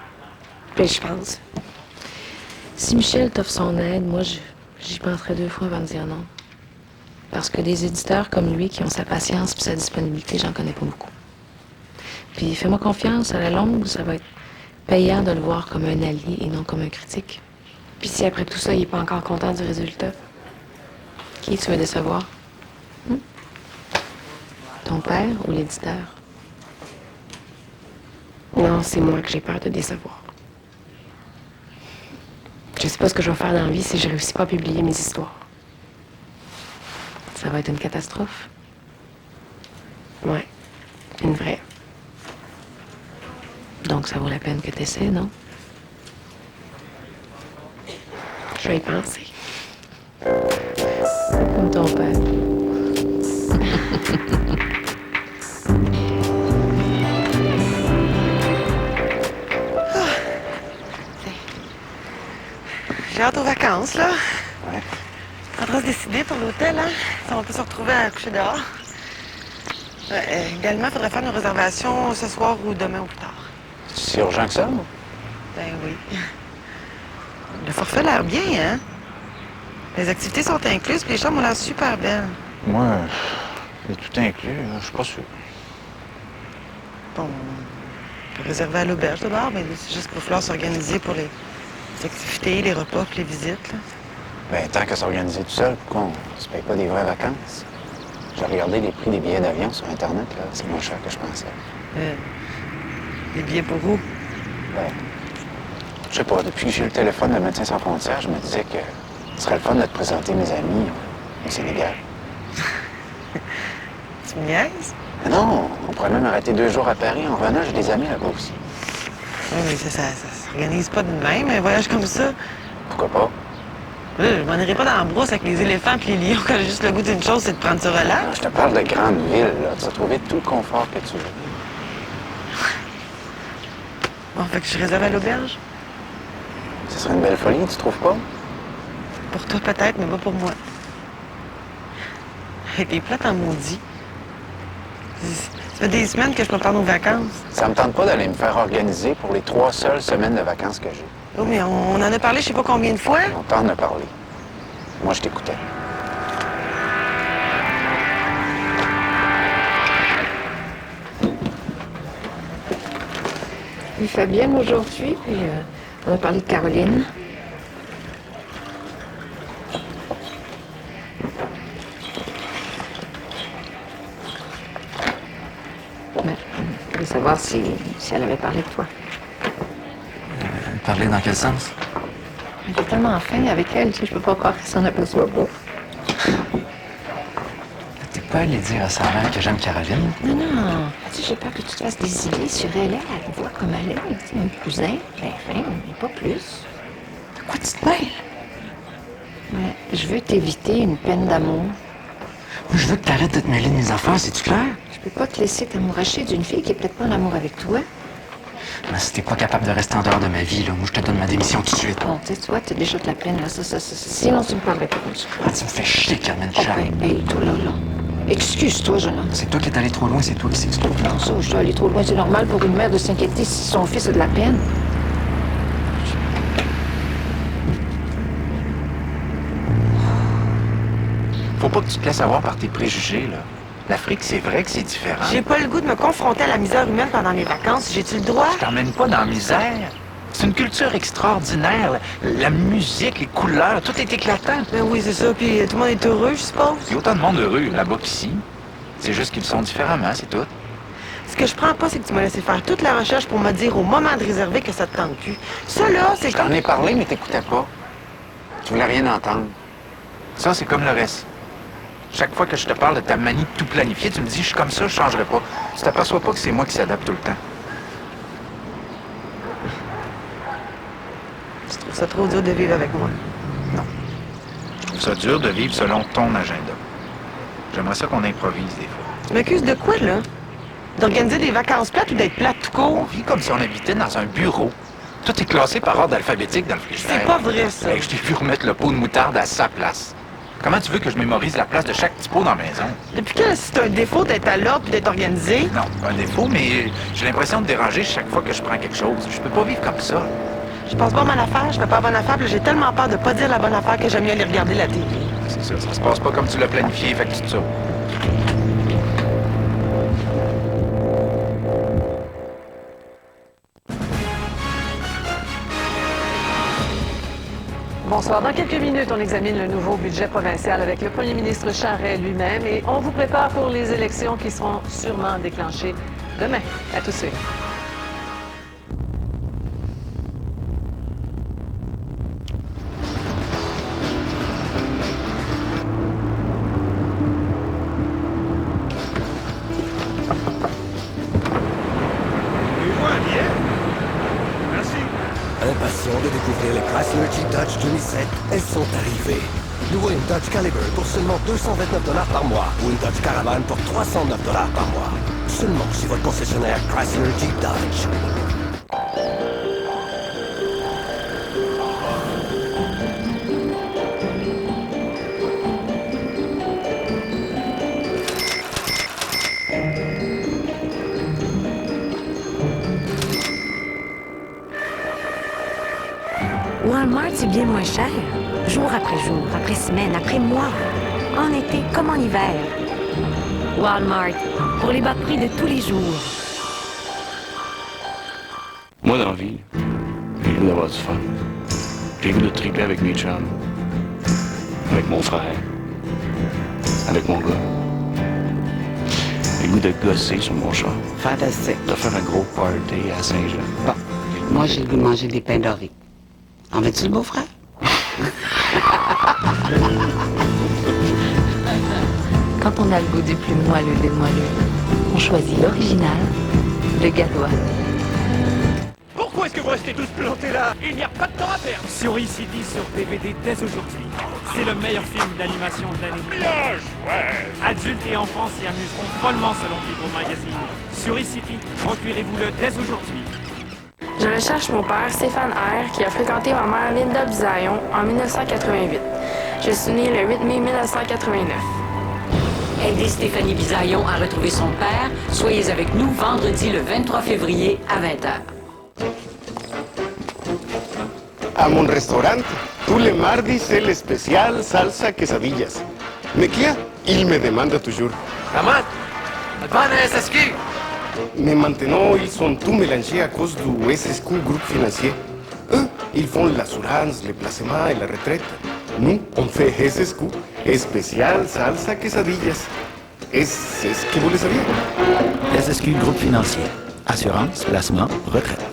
Puis je pense. Si Michel t'offre son aide, moi, j'y penserais 2 fois avant de dire non. Parce que des éditeurs comme lui qui ont sa patience et sa disponibilité, j'en connais pas beaucoup. Puis fais-moi confiance, à la longue, ça va être payant de le voir comme un allié et non comme un critique. Puis si après tout ça, il est pas encore content du résultat? Qui tu veux décevoir? Ton père ou l'éditeur? Non, c'est moi que j'ai peur de décevoir. Je sais pas ce que je vais faire dans la vie si je réussis pas à publier mes histoires. Ça va être une catastrophe. Ouais, une vraie. Donc ça vaut la peine que tu essaies, non? Je vais y penser. Comme ton père. J'ai hâte aux vacances, là. Ouais. On va se décider pour l'hôtel, hein? Si on peut se retrouver à coucher dehors. Également, il faudrait faire nos réservations ce soir ou demain ou plus tard. C'est si urgent que ça, moi? Ben oui. Le forfait a l'air bien, hein? Les activités sont incluses, puis les chambres ont l'air super belles. Moi, c'est tout inclus, je suis pas sûr. Bon, on peut réserver à l'auberge de bord, mais c'est juste qu'il va falloir s'organiser pour les activités, les repas, puis les visites, là. Ben, tant qu'à s'organiser tout seul, pourquoi on se paye pas des vraies vacances? J'ai regardé les prix des billets d'avion sur Internet, là. C'est moins cher que je pensais. Les billets pour où? Ben, je sais pas, depuis que j'ai eu le téléphone de Médecins sans frontières, je me disais que ce serait le fun de te présenter mes amis au Sénégal. Tu me niaises? Mais non, on pourrait même arrêter 2 jours à Paris. En revenant, j'ai des amis là-bas aussi. Oui, mais ça s'organise pas de même, un voyage comme ça. Pourquoi pas? Là, je m'en irai pas dans la brousse avec les éléphants et les lions quand j'ai juste le goût d'une chose, c'est de prendre ça relax. Non, je te parle de grandes villes, là. Tu vas trouver tout le confort que tu veux. Bon, fait que je réserve à l'auberge? Ce serait une belle folie, tu trouves pas? Pour toi peut-être, mais pas pour moi. Et t'es plate en maudit. Ça fait des semaines que je prépare nos vacances. Ça me tente pas d'aller me faire organiser pour les 3 seules semaines de vacances que j'ai. Oh, mais on en a parlé je sais pas combien de fois. On t'en a parlé. Moi, je t'écoutais. Oui, Fabienne aujourd'hui, puis on a parlé de Caroline. Mais je voulais savoir si elle avait parlé de toi. Parler dans quel sens? J'ai tellement faim avec elle, tu sais, je peux pas croire qu'elle s'en aperçoit pas. T'es pas allé dire à sa mère que j'aime Caroline? Non, non. Tu sais, j'ai peur que tu te fasses des idées sur elle. Elle voit comme elle est. Tu sais, un cousin, ben fin, mais pas plus. De quoi tu te mêles? Ouais, je veux t'éviter une peine d'amour. Je veux que t'arrêtes de te mêler de mes affaires, c'est-tu clair? Je peux pas te laisser t'amouracher d'une fille qui est peut-être pas en amour avec toi. Mais si t'es pas capable de rester en dehors de ma vie, là, moi je te donne ma démission tout de suite. Bon, tu sais, tu vois, t'as déjà de la peine, là. Sinon, tu me parlerais pas comme ça. Ah, tu me fais chier, Carmen Charles. Hey, toi, là. Excuse-toi, jeune homme. C'est toi qui es allé trop loin, c'est toi qui s'excuse. Non, ça, je dois aller trop loin. C'est normal pour une mère de s'inquiéter si son fils a de la peine. Faut pas que tu te laisses avoir par tes préjugés, là. L'Afrique, c'est vrai que c'est différent. J'ai pas le goût de me confronter à la misère humaine pendant mes vacances. J'ai-tu le droit? Je t'emmène pas dans la misère. C'est une culture extraordinaire. La musique, les couleurs, tout est éclatant. Ben oui, c'est ça. Puis tout le monde est heureux, je suppose. Il y a autant de monde heureux là-bas qu'ici. C'est juste qu'ils le sont différemment, c'est tout. Ce que je prends pas, c'est que tu m'as laissé faire toute la recherche pour me dire au moment de réserver que ça te tente plus. Ça, là, c'est... Je t'en ai parlé, mais t'écoutais pas. Tu voulais rien entendre. Ça, c'est comme le reste. Chaque fois que je te parle de ta manie de tout planifier, tu me dis, je suis comme ça, je changerai pas. Tu t'aperçois pas que c'est moi qui s'adapte tout le temps. Tu trouves ça trop dur de vivre avec moi? Non. Je trouve ça dur de vivre selon ton agenda. J'aimerais ça qu'on improvise des fois. Tu m'accuses de quoi, là? D'organiser des vacances plates ou d'être plate tout court? On vit comme si on habitait dans un bureau. Tout est classé par ordre alphabétique dans le frigidaire. C'est pas vrai, ça. Hey, je t'ai vu remettre le pot de moutarde à sa place. Comment tu veux que je mémorise la place de chaque petit pot dans la maison? Depuis quand c'est un défaut d'être à l'ordre et d'être organisé? Non, pas un défaut, mais j'ai l'impression de déranger chaque fois que je prends quelque chose. Je peux pas vivre comme ça. Je pense pas à bonne affaire, je fais pas bonne affaire, puis j'ai tellement peur de pas dire la bonne affaire que j'aime mieux aller regarder la télé. C'est ça, ça se passe pas comme tu l'as planifié, fait que tu te ça. Bonsoir. Dans quelques minutes, on examine le nouveau budget provincial avec le premier ministre Charest lui-même et on vous prépare pour les élections qui seront sûrement déclenchées demain. À tout de suite. Impatient de découvrir les Chrysler Jeep Dodge 2007, elles sont arrivées. Louez une Dodge Caliber pour seulement 229 $ par mois ou une Dodge Caravan pour 309 $ par mois. Seulement chez votre concessionnaire Chrysler Jeep Dodge. Walmart, c'est bien moins cher. Jour après jour, après semaine, après mois. En été comme en hiver. Walmart, pour les bas prix de tous les jours. Moi, dans la vie, j'ai le goût d'avoir du fun. J'ai le goût de triper avec mes chums. Avec mon frère. Avec mon gars. J'ai le goût de gosser sur mon char. Fantastique. De faire un gros party à Saint-Jean. Bon, moi, j'ai le goût de manger des pains dorés. En veux-tu le beau-frère? Quand on a le goût du plus moelleux des moelleux, on choisit l'original, le gallois. Pourquoi est-ce que vous restez tous plantés là? Il n'y a pas de temps à perdre. Sur ECD sur DVD dès aujourd'hui. C'est le meilleur film d'animation de l'année. Bien joué! Adultes et enfants s'y amuseront follement selon Vivre Magazine. Sur ECD, procurez-vous-le dès aujourd'hui. Je recherche mon père, Stéphane R., qui a fréquenté ma mère, Linda Bisaillon, en 1988. Je suis née le 8 mai 1989. Aidez Stéphanie Bisaillon à retrouver son père. Soyez avec nous vendredi le 23 février à 20h. À mon restaurant, tous les mardis, c'est l'especial salsa quesadillas. Mais client, il me demande toujours. Ahmad, bonne SSQ! Mais maintenant, ils sont tous mélangés à cause du SSQ Groupe Financier. Eux, ils font l'assurance, le placement et la retraite. Nous, on fait SSQ, spécial salsa quesadillas. Est-ce que vous le saviez? SSQ Groupe Financier. Assurance, placement, retraite.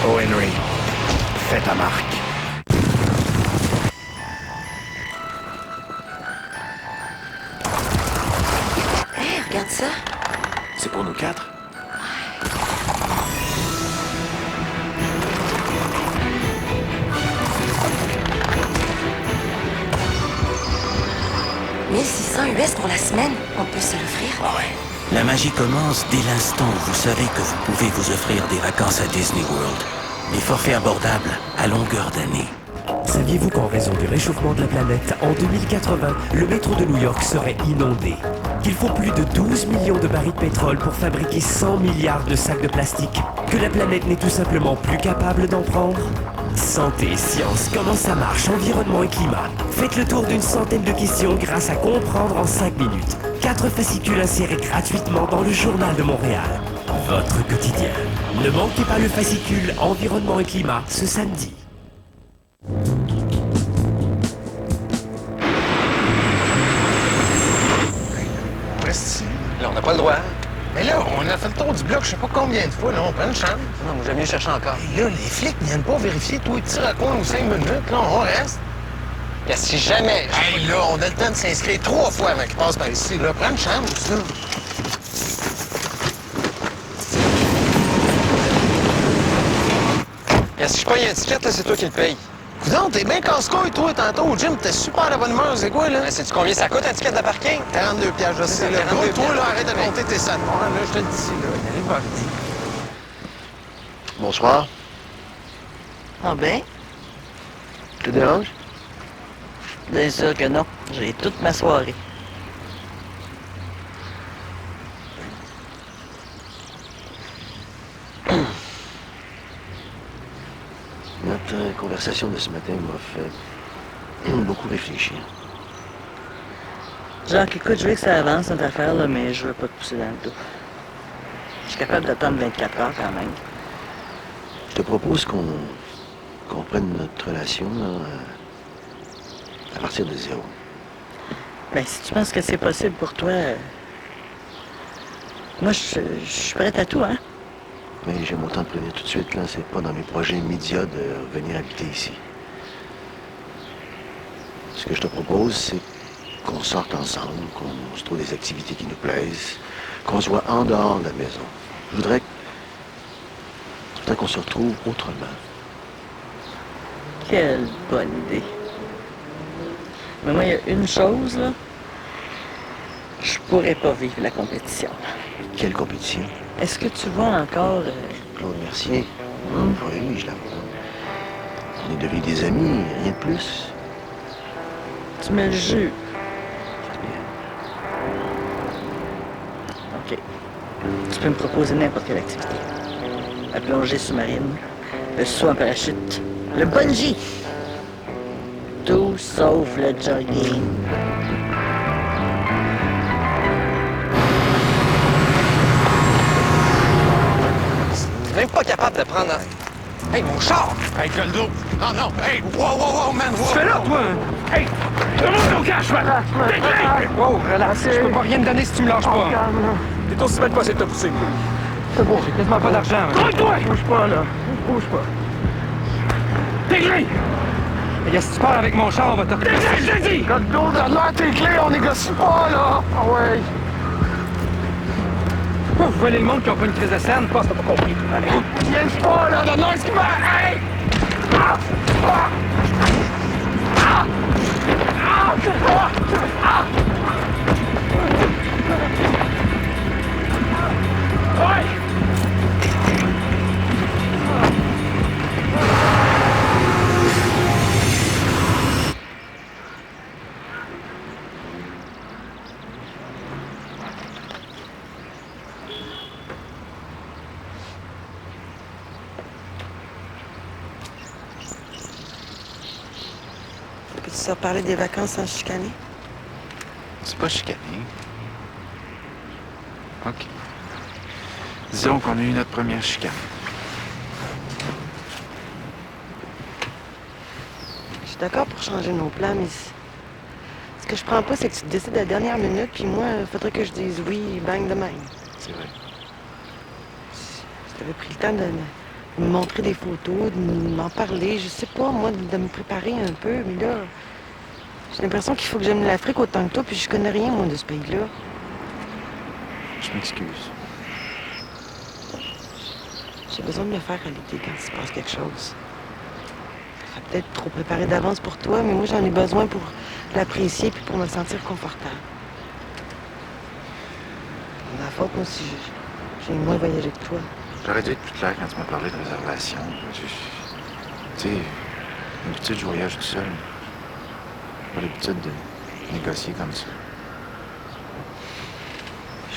Oh Henry, fais ta marque. Hé, regarde ça. C'est pour nous quatre? $1 600 US pour la semaine, on peut se l'offrir. La magie commence dès l'instant où vous savez que vous pouvez vous offrir des vacances à Disney World. Des forfaits abordables à longueur d'année. Saviez-vous qu'en raison du réchauffement de la planète, en 2080, le métro de New York serait inondé? Qu'il faut plus de 12 millions de barils de pétrole pour fabriquer 100 milliards de sacs de plastique? Que la planète n'est tout simplement plus capable d'en prendre? Santé, science, comment ça marche, environnement et climat. Faites le tour d'une centaine de questions grâce à Comprendre en 5 minutes. 4 fascicules insérés gratuitement dans le Journal de Montréal. Votre quotidien. Ne manquez pas le fascicule Environnement et climat ce samedi. Reste ici. Là, on n'a pas le droit. Mais là, on a fait le tour du bloc je sais pas combien de fois, là, on prend une chambre. Non, moi, j'aime mieux chercher encore. Et là, les flics viennent pas vérifier tous les tirs à coin ou 5 minutes, là, on reste. Et si jamais... Hey, là, on a le temps de s'inscrire 3 fois avant qu'ils passent par ici, là. Prends une chambre, ça. Et si je paye un ticket, là, c'est toi qui le paye. Coudon, t'es bien casse-couille, toi, tantôt au gym, t'es super de bonne humeur, c'est quoi, là? Sais-tu combien ça coûte, un ticket de parking? 42 piastres, je sais, là. Toi, là, arrête de compter tes sacs. Là, je te le dis, là. Allez, va. Bonsoir. Ah ben? Je te dérange? Bien sûr que non. J'ai toute ma soirée. Notre conversation de ce matin m'a fait beaucoup réfléchir. Jacques, écoute, je veux que ça avance notre affaire, là, mais je veux pas te pousser dans le dos. Je suis capable d'attendre 24 heures quand même. Je te propose qu'on prenne notre relation là, à partir de zéro. Ben, si tu penses que c'est possible pour toi, moi, je suis prête à tout, hein? Mais j'aime autant te prévenir tout de suite, là, c'est pas dans mes projets immédiats de venir habiter ici. Ce que je te propose, c'est qu'on sorte ensemble, qu'on se trouve des activités qui nous plaisent, qu'on soit en dehors de la maison. Je voudrais qu'on se retrouve autrement. Quelle bonne idée. Mais moi, il y a une chose, là. Je pourrais pas vivre la compétition. Quelle compétition? Est-ce que tu vois encore... Claude Mercier? Oui, je la vois. On est devenus des amis, rien de plus. Tu me le jures. OK. Tu peux me proposer n'importe quelle activité. La plongée sous-marine, le saut en parachute, le bungee. Tout sauf le jogging. T'es même pas capable de prendre un... Hey, mon char! Hey, gueule d'eau! Non, non! Hey! Wow, man! Tu fais là, toi? Hey! Remonte ton cash, man! Wow, relax. Je peux pas rien te donner si tu me lâches pas. T'es aussi bête pas essayer de te pousser. C'est bon. J'ai quasiment pas d'argent. Toi! Bouge pas, là. Bouge pas. Tes clés! Et si tu pars avec mon char, on va te... Tes clés, je t'ai dit! Gueule d'eau, donne-moi tes clés, on négocie pas, là! Ah ouais! Vous voyez le monde qui ont pas une crise de scène? Pas, t'as pas compris. Allez. Viens pas, là! Donne-moi ce qui va! Hey! Ah! Ah! Ah! Ah! Ah! Ouais! Peux-tu se reparler des vacances sans chicaner? C'est pas chicané. OK. Disons qu'on a eu notre première chicane. Je suis d'accord pour changer nos plans, mais ce que je prends pas, c'est que tu te décides à la dernière minute, puis moi, il faudrait que je dise oui, bang de même. C'est vrai. Si t'avais pris le temps de me montrer des photos, de m'en parler, je sais pas, moi, de me préparer un peu, mais là, j'ai l'impression qu'il faut que j'aime l'Afrique autant que toi, puis je connais rien, moi, de ce pays-là. Je m'excuse. J'ai besoin de me faire à l'été quand il se passe quelque chose. Ça va peut-être trop préparé d'avance pour toi, mais moi, j'en ai besoin pour l'apprécier puis pour me sentir confortable. Ma faute, moi aussi, j'ai moins voyagé que toi. J'aurais dû être plus clair quand tu m'as parlé de réservation. Tu sais, l'habitude, je voyage tout seul. J'ai pas l'habitude de négocier comme ça.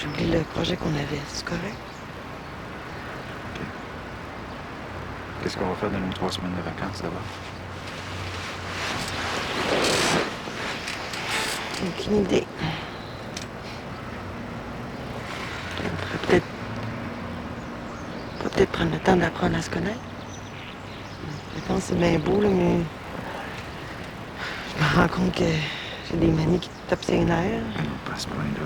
J'oublie le projet qu'on avait, c'est correct? Qu'est-ce qu'on va faire dans nos 3 semaines de vacances d'abord? Aucune idée. On pourrait peut-être prendre le temps d'apprendre à se connaître. Je pense que c'est bien beau, là, mais je me rends compte que j'ai des manies qui te tapent ses nerfs. Non, pas à ce point-là.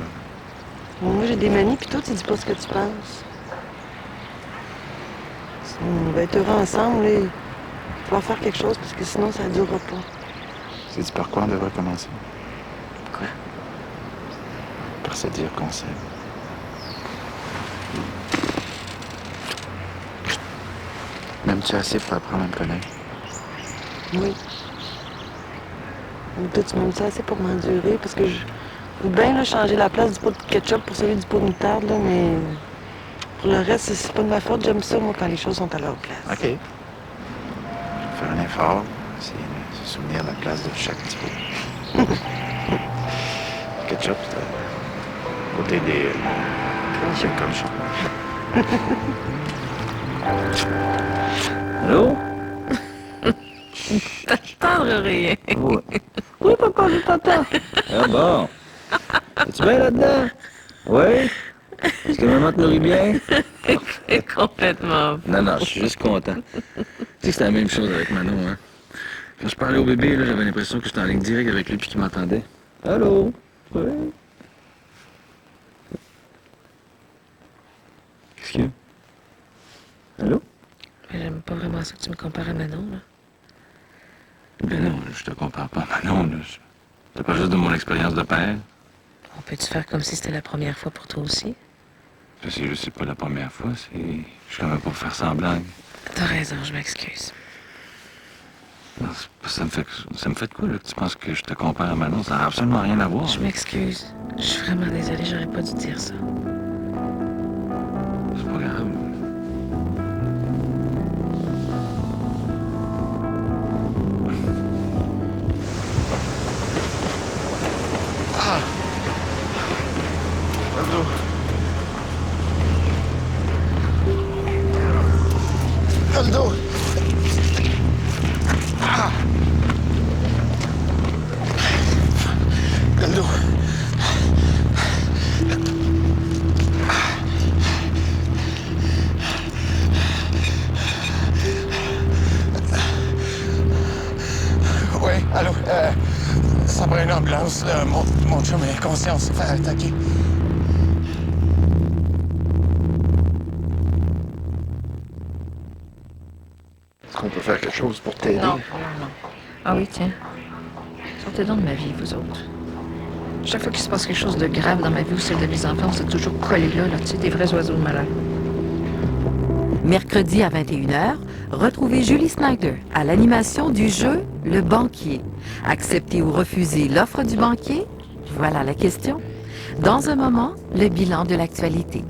Bon, moi, j'ai des manies, puis toi, tu dis pas ce que tu penses. On va être heureux ensemble, là. On va faire quelque chose, parce que sinon, ça ne durera pas. Sais-tu par quoi on devrait commencer? Quoi? Par se dire qu'on s'aime. M'aimes-tu assez pour apprendre à me connaître? Oui. Ou toi, tu m'aimes ça assez pour m'endurer, parce que je... Ou bien, là, changer la place du pot de ketchup pour celui du pot de moutarde, là, mais... Pour le reste, c'est pas de ma faute. J'aime ça, moi, quand les choses sont à leur place. OK. Je vais faire un effort, essayer de se souvenir de la place de chaque petit pot. Le ketchup, c'est à côté des cornichons. Allô? T'attends rien. Ouais. Oui, papa, je t'attends. Ah bon? Es-tu bien là-dedans? Oui? Est-ce que maman te nourrit bien? Complètement. Non, je suis juste content. Tu sais que c'était la même chose avec Manon, hein? Quand je parlais au bébé, là, j'avais l'impression que j'étais en ligne directe avec lui puis qu'il m'entendait. Allô? Oui? Qu'est-ce qu'il y a? Allô? J'aime pas vraiment ça que tu me compares à Manon, là. Ben non, je te compare pas à Manon, là. C'est pas juste de mon expérience de père. On peut-tu faire comme si c'était la première fois pour toi aussi? C'est juste, c'est pas la première fois, c'est... Je suis quand même pas pour faire semblant. T'as raison, je m'excuse. Non, ça me fait de quoi, là, que tu penses que je te compare à Manon? Ça n'a absolument rien à voir. Je m'excuse. Je suis vraiment désolée, j'aurais pas dû dire ça. C'est pas grave. Aldo! Ah! Aldo! Oui, allô? Ça prend une ambulance. Mon chum est conscient, on s'est fait attaquer. Est-ce qu'on peut faire quelque chose pour t'aider? Non. Ah oui, tiens. Sortez donc de ma vie, vous autres. Chaque fois qu'il se passe quelque chose de grave dans ma vie ou celle de mes enfants, vous êtes toujours collés là, tu sais, des vrais oiseaux de malheur. Mercredi à 21h, retrouvez Julie Snyder à l'animation du jeu Le Banquier. Accepter ou refuser l'offre du banquier? Voilà la question. Dans un moment, le bilan de l'actualité.